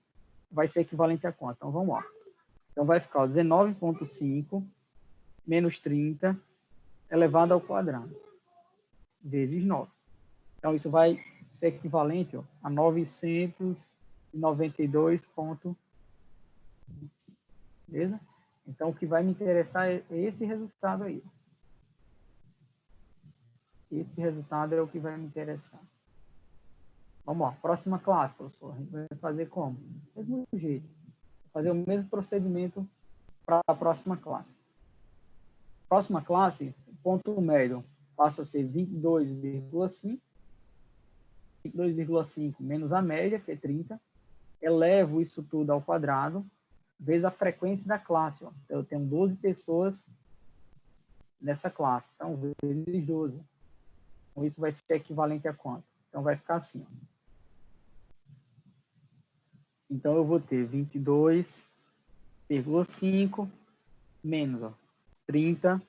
vai ser equivalente a quanto? Então, vamos lá. Então, vai ficar 19,5 menos 30 elevado ao quadrado, vezes 9. Então, isso vai ser equivalente, ó, a 992 ponto. Beleza? Então, o que vai me interessar é esse resultado aí. Esse resultado é o que vai me interessar. Vamos lá, próxima classe, professor. A gente vai fazer como? Do mesmo jeito. Fazer o mesmo procedimento para a próxima classe. Próxima classe, o ponto médio passa a ser 22,5. 22,5 menos a média, que é 30. Elevo isso tudo ao quadrado, vezes a frequência da classe. Ó. Eu tenho 12 pessoas nessa classe. Então, vezes 12. Então, isso vai ser equivalente a quanto? Então, vai ficar assim, ó. Então, eu vou ter 22,5 menos, ó, 30.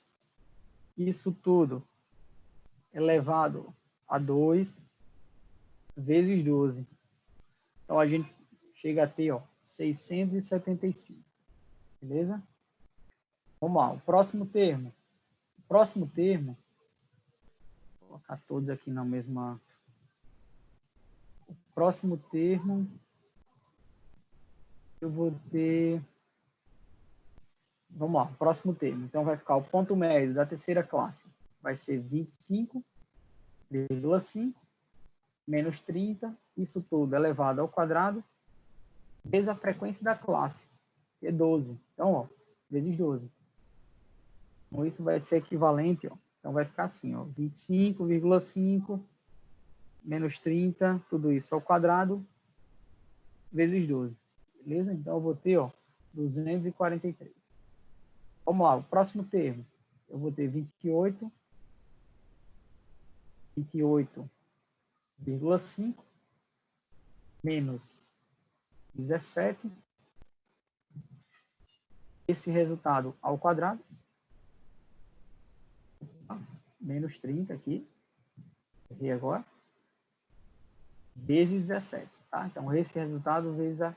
Isso tudo elevado a 2 vezes 12. Então, a gente chega a ter, ó, 675. Beleza? Vamos lá. O próximo termo. O próximo termo, vou colocar todos aqui na mesma... O próximo termo... eu vou ter... Vamos lá, próximo termo. Então, vai ficar o ponto médio da terceira classe. Vai ser 25,5 menos 30. Isso tudo elevado ao quadrado. Vezes a frequência da classe, que é 12. Então, ó, vezes 12. Então, isso vai ser equivalente, ó. Então, vai ficar assim, ó. 25,5 menos 30. Tudo isso ao quadrado. Vezes 12. Beleza? Então, eu vou ter, ó, 243. Vamos lá, o próximo termo. Eu vou ter 28,5 menos 17. Esse resultado ao quadrado. Menos 30 aqui. Errei agora. Vezes 17. Tá? Então, esse resultado vezes a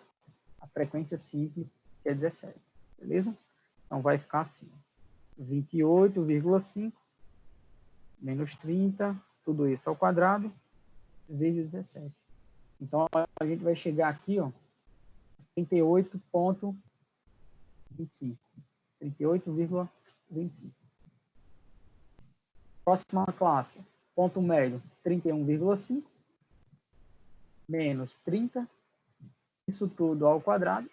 frequência simples, que é 17. Beleza? Então, vai ficar assim. 28,5 menos 30, tudo isso ao quadrado, vezes 17. Então, a gente vai chegar aqui, ó, 38,25. 38,25. Próxima classe, ponto médio, 31,5 menos 30, isso tudo ao quadrado,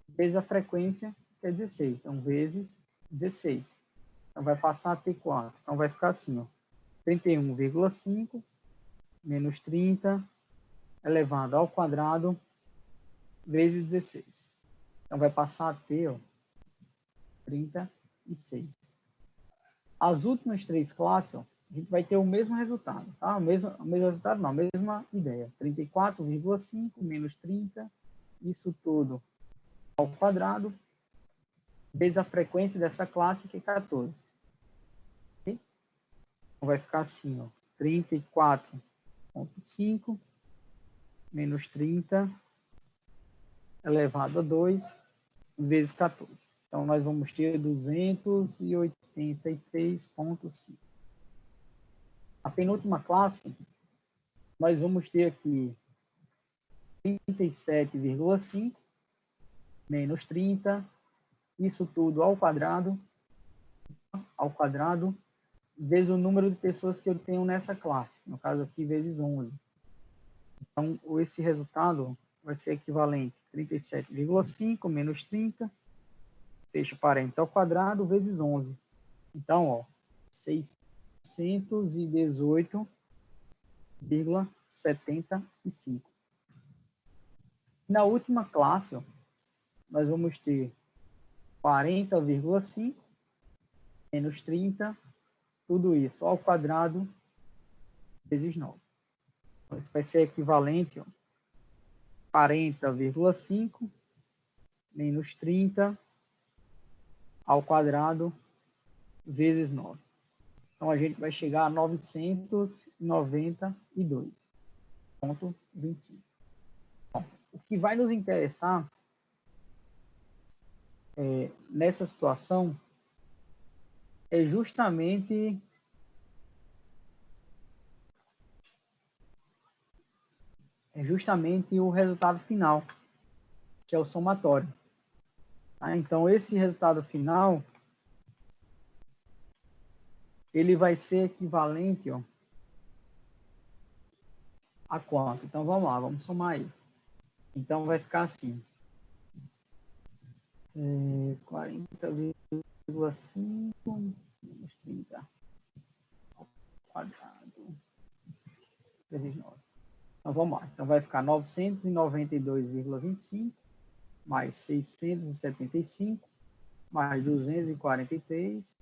vezes a frequência, que é 16. Então, vezes 16. Então, vai passar a ter quanto? Então, vai ficar assim, ó, 31,5 menos 30, elevado ao quadrado vezes 16. Então, vai passar a ter, ó, 36. As últimas três classes, ó, a gente vai ter o mesmo resultado, tá? O mesmo resultado, não, a mesma ideia. 34,5 menos 30, isso tudo ao quadrado, vezes a frequência dessa classe, que é 14. Okay? Então, vai ficar assim, ó, 34,5 menos 30 elevado a 2 vezes 14. Então, nós vamos ter 283,5. A penúltima classe, nós vamos ter aqui 37,5 menos 30, isso tudo ao quadrado, vezes o número de pessoas que eu tenho nessa classe, no caso aqui, vezes 11. Então, esse resultado vai ser equivalente a 37,5 menos 30, fecha parênteses, ao quadrado, vezes 11. Então, ó, 618,75. Na última classe, ó, nós vamos ter 40,5 menos 30, tudo isso ao quadrado, vezes 9. Então, isso vai ser equivalente a 40,5 menos 30 ao quadrado, vezes 9. Então, a gente vai chegar a 992,25. Bom, o que vai nos interessar nessa situação é justamente o resultado final, que é o somatório. Tá? Então, esse resultado final, ele vai ser equivalente, ó, a quanto? Então, vamos lá, vamos somar aí. Então, vai ficar assim. 40,5 menos 30 ao quadrado vezes 9. Então, vamos lá. Então, vai ficar 992,25 mais 675 mais 243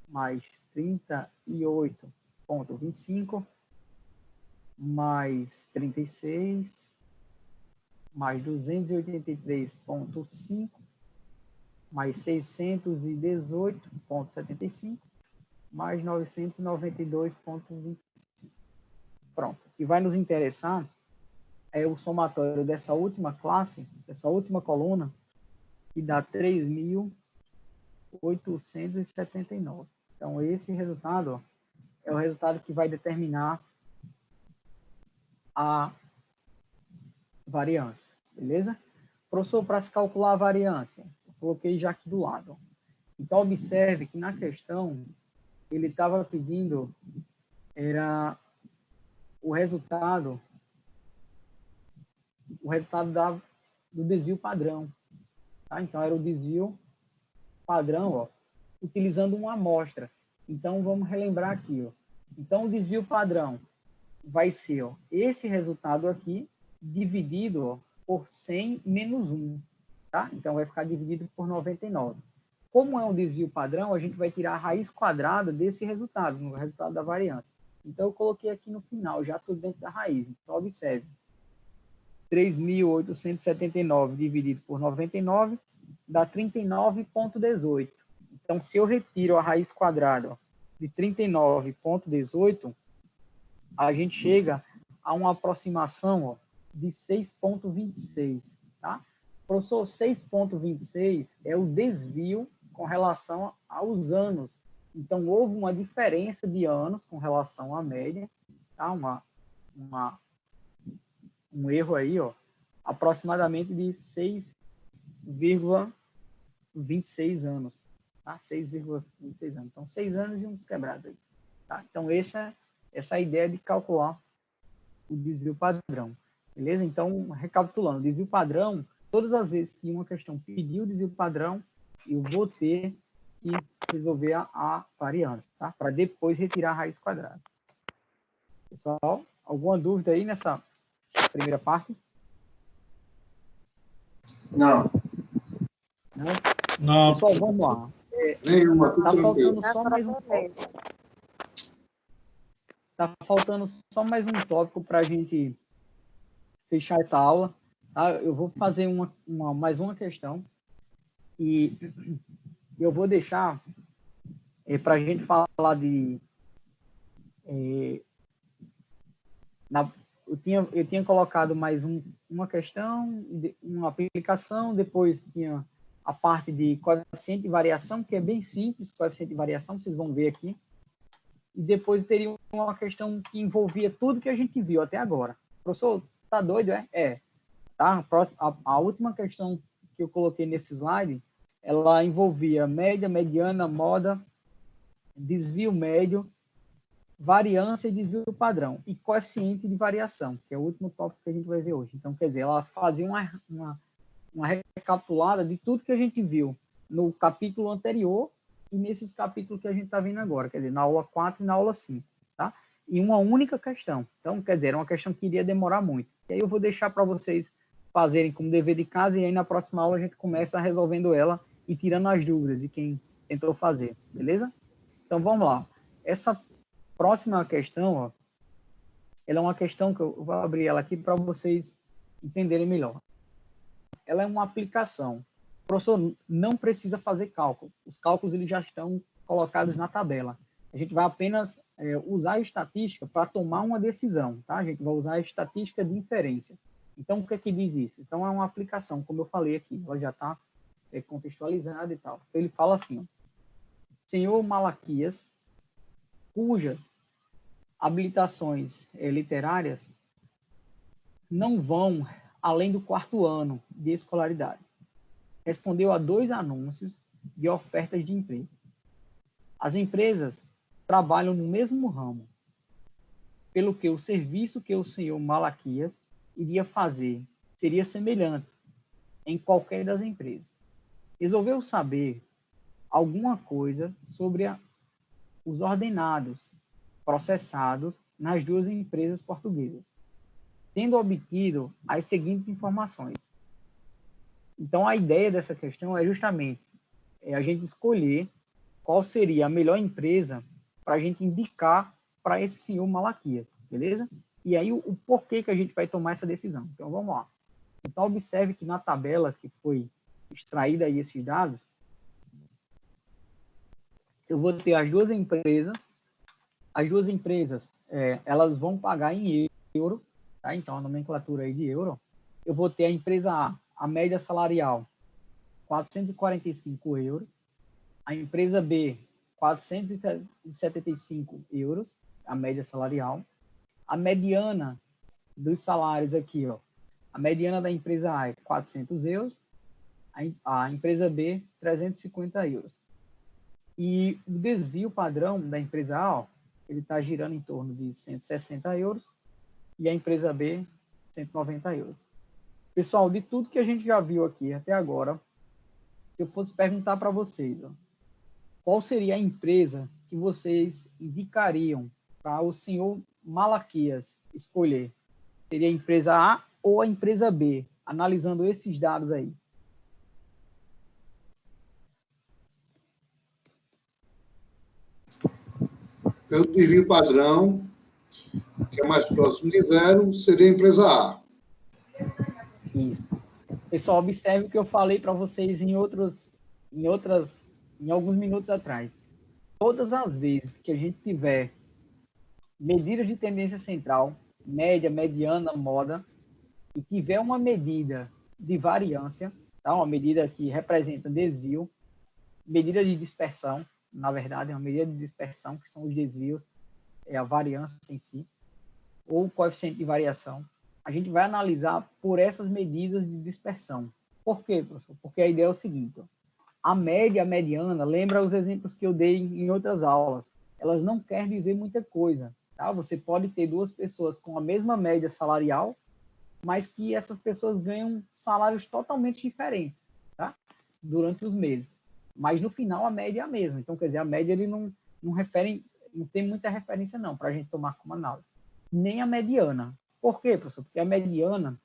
mais 38,25 mais 36 mais 283,5 mais 618,75 mais 992,25. Pronto. O que vai nos interessar é o somatório dessa última classe, dessa última coluna, que dá 3.879. Então, esse resultado, ó, é o resultado que vai determinar a variância, beleza? Professor, para se calcular a variância, eu coloquei já aqui do lado. Então, observe que na questão, ele estava pedindo, era o resultado do desvio padrão. Tá? Então, era o desvio padrão, ó, utilizando uma amostra. Então, vamos relembrar aqui. Ó. Então, o desvio padrão vai ser, ó, esse resultado aqui dividido, ó, por 100 menos 1. Tá? Então, vai ficar dividido por 99. Como é um desvio padrão, a gente vai tirar a raiz quadrada desse resultado, no resultado da variância. Então, eu coloquei aqui no final, já tudo dentro da raiz. Então, observe. 3.879 dividido por 99 dá 39,18. Então, se eu retiro a raiz quadrada, ó, de 39,18, a gente chega a uma aproximação, ó, de 6,26. Tá? Professor, 6,26 é o desvio com relação aos anos. Então, houve uma diferença de anos com relação à média, tá? Um erro aí, ó, aproximadamente de 6,26 anos. Tá? 6,26 anos. Então, 6 anos e uns quebrados aí. Tá? Então, essa é a ideia de calcular o desvio padrão. Beleza? Então, recapitulando, o desvio padrão, todas as vezes que uma questão pedir o desvio padrão, eu vou ter que resolver a variância, tá? Para depois retirar a raiz quadrada. Pessoal, alguma dúvida aí nessa a primeira parte? Não. Não? Não, Pessoal, vamos lá. Nenhuma, tudo Tá tranquilo. faltando só mais um tópico. Tá faltando só mais um tópico para a gente fechar essa aula. Tá? Eu vou fazer mais uma questão e eu vou deixar para a gente falar de... eu tinha colocado mais uma questão, uma aplicação, depois tinha a parte de coeficiente de variação, que é bem simples, coeficiente de variação, vocês vão ver aqui. E depois teria uma questão que envolvia tudo que a gente viu até agora. Professor, tá doido, é? É. Tá? A última questão que eu coloquei nesse slide, ela envolvia média, mediana, moda, desvio médio, variância e desvio padrão, e coeficiente de variação, que é o último tópico que a gente vai ver hoje. Então, quer dizer, ela fazia uma recapitulada de tudo que a gente viu no capítulo anterior e nesses capítulos que a gente está vendo agora, quer dizer, na aula 4 e na aula 5, tá? E uma única questão. Então, quer dizer, era uma questão que iria demorar muito. E aí eu vou deixar para vocês fazerem como dever de casa, e aí na próxima aula a gente começa resolvendo ela e tirando as dúvidas de quem tentou fazer, beleza? Então, vamos lá. Essa próxima questão, ó, ela é uma questão que eu vou abrir ela aqui para vocês entenderem melhor. Ela é uma aplicação. O professor não precisa fazer cálculo. Os cálculos eles já estão colocados na tabela. A gente vai apenas usar a estatística para tomar uma decisão, tá? A gente vai usar a estatística de inferência. Então, o que é que diz isso? Então, é uma aplicação, como eu falei aqui, ela já está contextualizada e tal. Então, ele fala assim, ó, senhor Malaquias, cujas habilitações literárias não vão além do 4º ano de escolaridade. Respondeu a 2 anúncios de ofertas de emprego. As empresas trabalham no mesmo ramo, pelo que o serviço que o senhor Malaquias iria fazer seria semelhante em qualquer das empresas. Resolveu saber alguma coisa sobre os ordenados processados nas 2 empresas portuguesas, tendo obtido as seguintes informações. Então, a ideia dessa questão é justamente a gente escolher qual seria a melhor empresa para a gente indicar para esse senhor Malaquias, beleza? E aí, o porquê que a gente vai tomar essa decisão. Então, vamos lá. Então, observe que na tabela que foi extraída aí esses dados, eu vou ter as 2 empresas. As 2 empresas, elas vão pagar em euro, tá? Então, a nomenclatura aí de euro. Eu vou ter a empresa a média salarial, 445 euros. A empresa B, 475 euros, a média salarial. A mediana dos salários aqui, ó, a mediana da empresa A é 400 euros, a empresa B, 350 euros. E o desvio padrão da empresa A, ó, ele está girando em torno de 160 euros, e a empresa B, 190 euros. Pessoal, de tudo que a gente já viu aqui até agora, se eu fosse perguntar para vocês, ó, qual seria a empresa que vocês indicariam para o senhor Malaquias escolher? Seria a empresa A ou a empresa B, analisando esses dados aí? Pelo desvio padrão, que é mais próximo de 0, seria a empresa A. Isso. Pessoal, observe o que eu falei para vocês em alguns minutos atrás. Todas as vezes que a gente tiver medidas de tendência central, média, mediana, moda, e tiver uma medida de variância, tá? Uma medida que representa desvio, medida de dispersão, na verdade, é uma medida de dispersão, que são os desvios, a variância em si, ou o coeficiente de variação. A gente vai analisar por essas medidas de dispersão. Por quê, professor? Porque a ideia é o seguinte, ó, a média, a mediana, lembra os exemplos que eu dei em outras aulas, elas não querem dizer muita coisa, tá? Você pode ter 2 pessoas com a mesma média salarial, mas que essas pessoas ganham salários totalmente diferentes, tá? Durante os meses. Mas no final a média é a mesma. Então, quer dizer, a média ele não tem muita referência não, para a gente tomar como análise. Nem a mediana. Por quê, professor? Porque a mediana,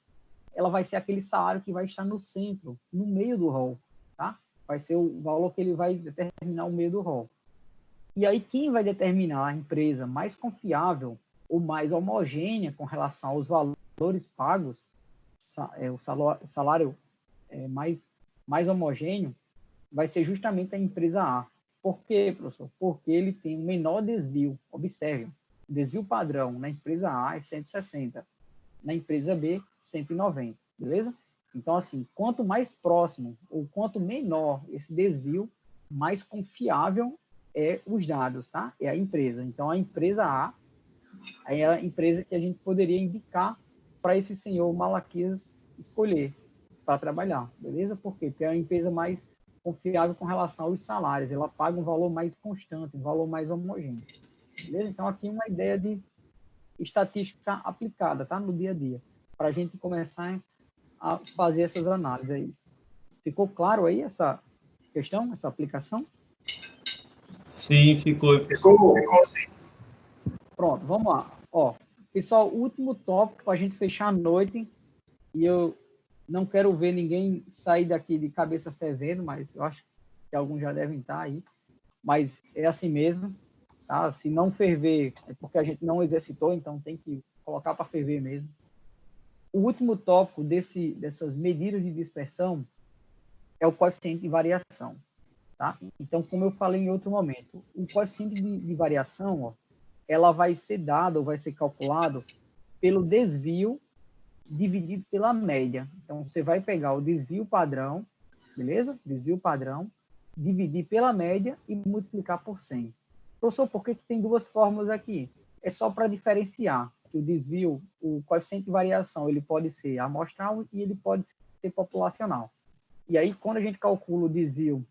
ela vai ser aquele salário que vai estar no centro, no meio do rol, tá? Vai ser o valor que ele vai determinar o meio do rol. E aí, quem vai determinar a empresa mais confiável ou mais homogênea com relação aos valores pagos, o salário mais homogêneo, vai ser justamente a empresa A. Por quê, professor? Porque ele tem um menor desvio. Observe, o desvio padrão na empresa A é 160, na empresa B, 190, beleza? Então, assim, quanto mais próximo ou quanto menor esse desvio, mais confiável é os dados, tá? É a empresa. Então, a empresa A é a empresa que a gente poderia indicar para esse senhor Malaquias escolher para trabalhar, beleza? Por quê? Porque é a empresa mais confiável com relação aos salários. Ela paga um valor mais constante, um valor mais homogêneo, beleza? Então, aqui uma ideia de estatística aplicada, tá? No dia a dia, para a gente começar a fazer essas análises aí. Ficou claro aí essa questão, essa aplicação? Sim, ficou. Ficou sim. Pronto, vamos lá. Ó, pessoal, último tópico para a gente fechar a noite, e eu não quero ver ninguém sair daqui de cabeça fervendo, mas eu acho que alguns já devem estar aí, mas é assim mesmo, tá? Se não ferver, é porque a gente não exercitou, então tem que colocar para ferver mesmo. O último tópico dessas medidas de dispersão é o coeficiente de variação, tá? Então, como eu falei em outro momento, o coeficiente de variação, ó, ela vai ser dado, ou vai ser calculado pelo desvio dividido pela média. Então, você vai pegar o desvio padrão, beleza? Desvio padrão, dividir pela média e multiplicar por 100. Professor, por que tem duas fórmulas aqui? É só para diferenciar que o desvio, o coeficiente de variação, ele pode ser amostral e ele pode ser populacional. E aí, quando a gente calcula o desvio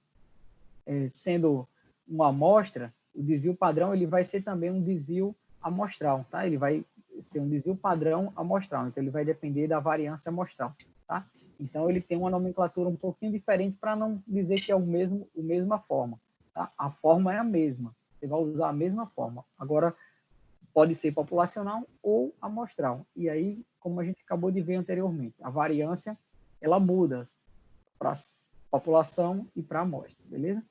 sendo uma amostra, o desvio padrão ele vai ser também um desvio amostral, tá? Ele vai ser um desvio padrão amostral, então ele vai depender da variância amostral, tá? Então ele tem uma nomenclatura um pouquinho diferente para não dizer que é a mesma forma, tá? A forma é a mesma, você vai usar a mesma forma. Agora, pode ser populacional ou amostral. E aí, como a gente acabou de ver anteriormente, a variância, ela muda para população e para amostra, beleza?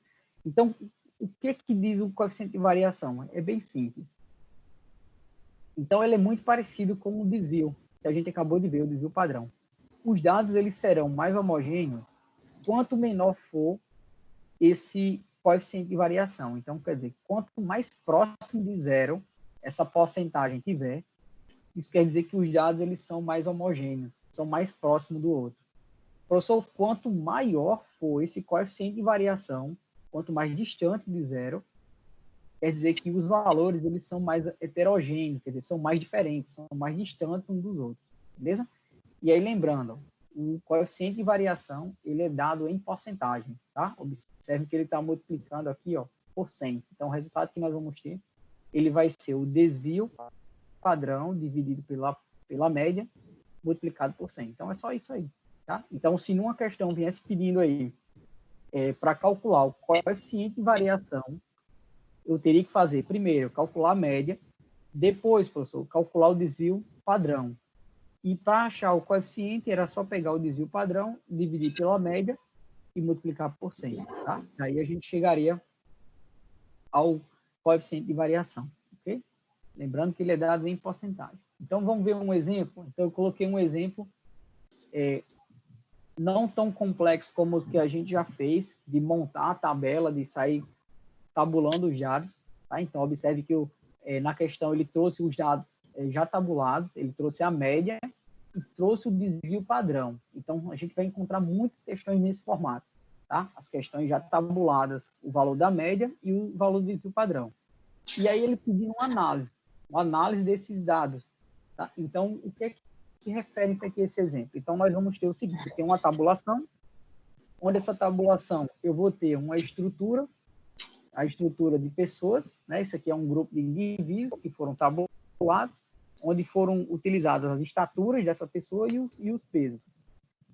Então, o que diz o coeficiente de variação? É bem simples. Então, ele é muito parecido com o desvio, que a gente acabou de ver, o desvio padrão. Os dados eles serão mais homogêneos quanto menor for esse coeficiente de variação. Então, quer dizer, quanto mais próximo de zero essa porcentagem tiver, isso quer dizer que os dados eles são mais homogêneos, são mais próximos do outro. Professor, quanto maior for esse coeficiente de variação, quanto mais distante de zero, quer dizer que os valores eles são mais heterogêneos, quer dizer, são mais diferentes, são mais distantes uns dos outros, beleza? E aí, lembrando, o coeficiente de variação, ele é dado em porcentagem, tá? Observe que ele está multiplicando aqui, ó, por 100. Então, o resultado que nós vamos ter, ele vai ser o desvio padrão dividido pela média, multiplicado por 100. Então, é só isso aí, tá? Então, se numa questão viesse pedindo aí para calcular o coeficiente de variação, eu teria que fazer, primeiro, calcular a média, depois, professor, calcular o desvio padrão. E para achar o coeficiente, era só pegar o desvio padrão, dividir pela média e multiplicar por 100, tá? Aí a gente chegaria ao coeficiente de variação, ok? Lembrando que ele é dado em porcentagem. Então, vamos ver um exemplo. Então, eu coloquei um exemplo não tão complexo como os que a gente já fez, de montar a tabela, de sair tabulando os dados, tá? Então, observe que na questão ele trouxe os dados já tabulados, ele trouxe a média e trouxe o desvio padrão. Então, a gente vai encontrar muitas questões nesse formato, tá? As questões já tabuladas, o valor da média e o valor do desvio padrão. E aí ele pediu uma análise desses dados, tá? Então, o que é que refere-se aqui a esse exemplo? Então, nós vamos ter o seguinte, tem uma tabulação, onde essa tabulação eu vou ter uma estrutura, a estrutura de pessoas, né? Isso aqui é um grupo de indivíduos que foram tabulados, onde foram utilizadas as estaturas dessa pessoa e os pesos.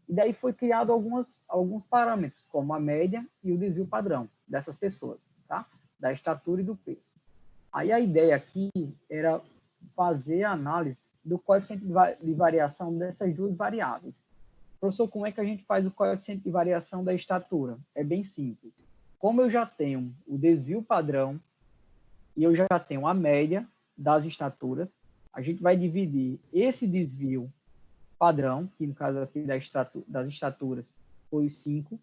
E daí foi criado alguns parâmetros, como a média e o desvio padrão dessas pessoas, tá? Da estatura e do peso. Aí a ideia aqui era fazer a análise do coeficiente de variação dessas duas variáveis. Professor, como é que a gente faz o coeficiente de variação da estatura? É bem simples. Como eu já tenho o desvio padrão e eu já tenho a média das estaturas, a gente vai dividir esse desvio padrão, que no caso aqui das estaturas foi 5,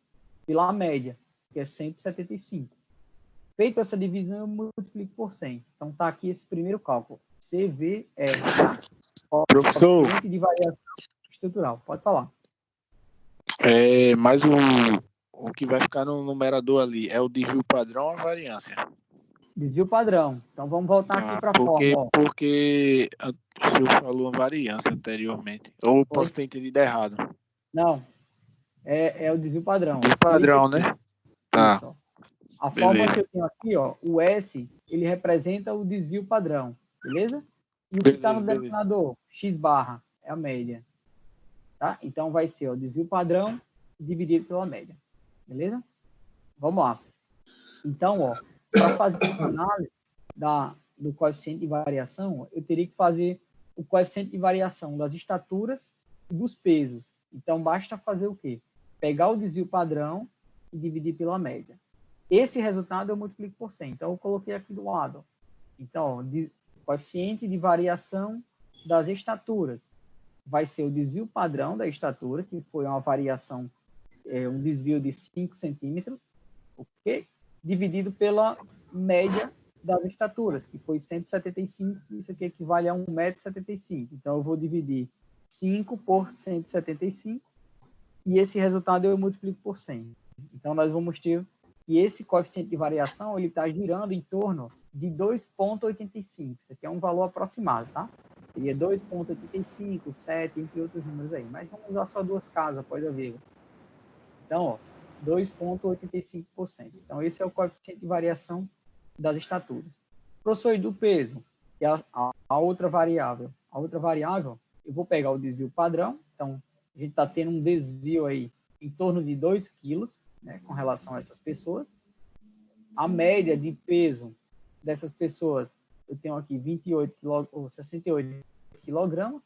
pela média, que é 175. Feito essa divisão, eu multiplico por 100. Então, está aqui esse primeiro cálculo. CVR. Professor, Coeficiente de variação estrutural. Pode falar. Mas o que vai ficar no numerador ali é o desvio padrão ou a variância? Desvio padrão. Então, vamos voltar aqui para a forma. Porque o senhor falou variância anteriormente. Ou posso ter entendido errado? Não. É o desvio padrão. Desvio padrão, né? Tá. Isso, a forma que eu tenho aqui, ó, o S, ele representa o desvio padrão, beleza? E o que está no denominador? X barra, é a média. Tá? Então, vai ser o desvio padrão dividido pela média. Beleza? Vamos lá. Então, ó, para fazer a análise do coeficiente de variação, eu teria que fazer o coeficiente de variação das estaturas e dos pesos. Então, basta fazer o quê? Pegar o desvio padrão e dividir pela média. Esse resultado eu multiplico por 100. Então, eu coloquei aqui do lado. Então, ó, coeficiente de variação das estaturas vai ser o desvio padrão da estatura, que foi uma variação, um desvio de 5 centímetros, ok? Dividido pela média das estaturas, que foi 175, isso aqui equivale a 1,75 m. Então, eu vou dividir 5 por 175, e esse resultado eu multiplico por 100. Então, nós vamos ter que esse coeficiente de variação ele está girando em torno de 2,85. Isso aqui é um valor aproximado, tá? Seria 2,85, 7, entre outros números aí. Mas vamos usar só duas casas após a vírgula. Então, ó, 2,85%. Então, esse é o coeficiente de variação das estaturas. Professor, do peso, que é a outra variável. A outra variável, eu vou pegar o desvio padrão. Então, a gente está tendo um desvio aí em torno de 2 quilos, né, com relação a essas pessoas. A média de peso dessas pessoas, eu tenho aqui 68 quilogramas.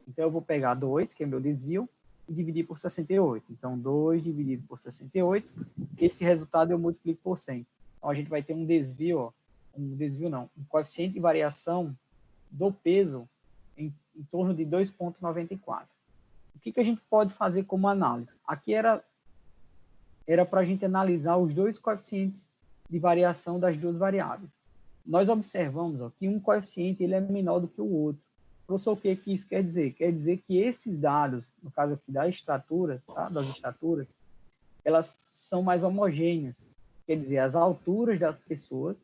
Então, eu vou pegar 2, que é meu desvio, e dividir por 68. Então, 2 dividido por 68, esse resultado eu multiplico por 100. Então, a gente vai ter um desvio, ó, um coeficiente de variação do peso em torno de 2,94. O que a gente pode fazer como análise? Aqui era para a gente analisar os dois coeficientes de variação das duas variáveis. Nós observamos ó, que um coeficiente ele é menor do que o outro. Professor, o que isso quer dizer? Quer dizer que esses dados, no caso aqui das estaturas, tá? Elas são mais homogêneas. Quer dizer, as alturas das pessoas,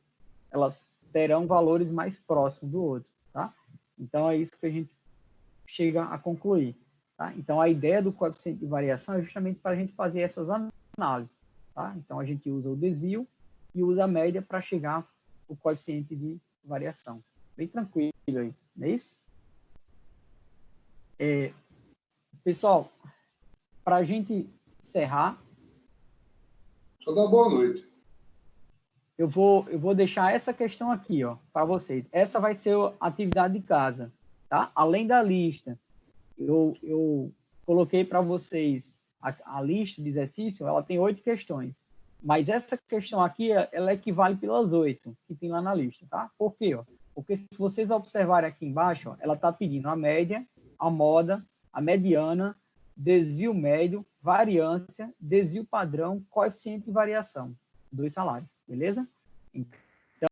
elas terão valores mais próximos do outro. Tá? Então, é isso que a gente chega a concluir. Tá? Então, a ideia do coeficiente de variação é justamente para a gente fazer essas análises. Tá? Então, a gente usa o desvio e usa a média para chegar ao coeficiente de variação. Bem tranquilo aí, não é isso? Pessoal, para a gente encerrar... Só dá boa noite. Eu vou deixar essa questão aqui, ó, para vocês. Essa vai ser a atividade de casa, tá? Além da lista, eu coloquei para vocês a lista de exercício, ela tem 8 questões. Mas essa questão aqui, ela equivale pelas 8 que tem lá na lista, tá? Por quê? Ó? Porque se vocês observarem aqui embaixo, ó, ela está pedindo a média, a moda, a mediana, desvio médio, variância, desvio padrão, coeficiente de variação. 2 salários, beleza? Então,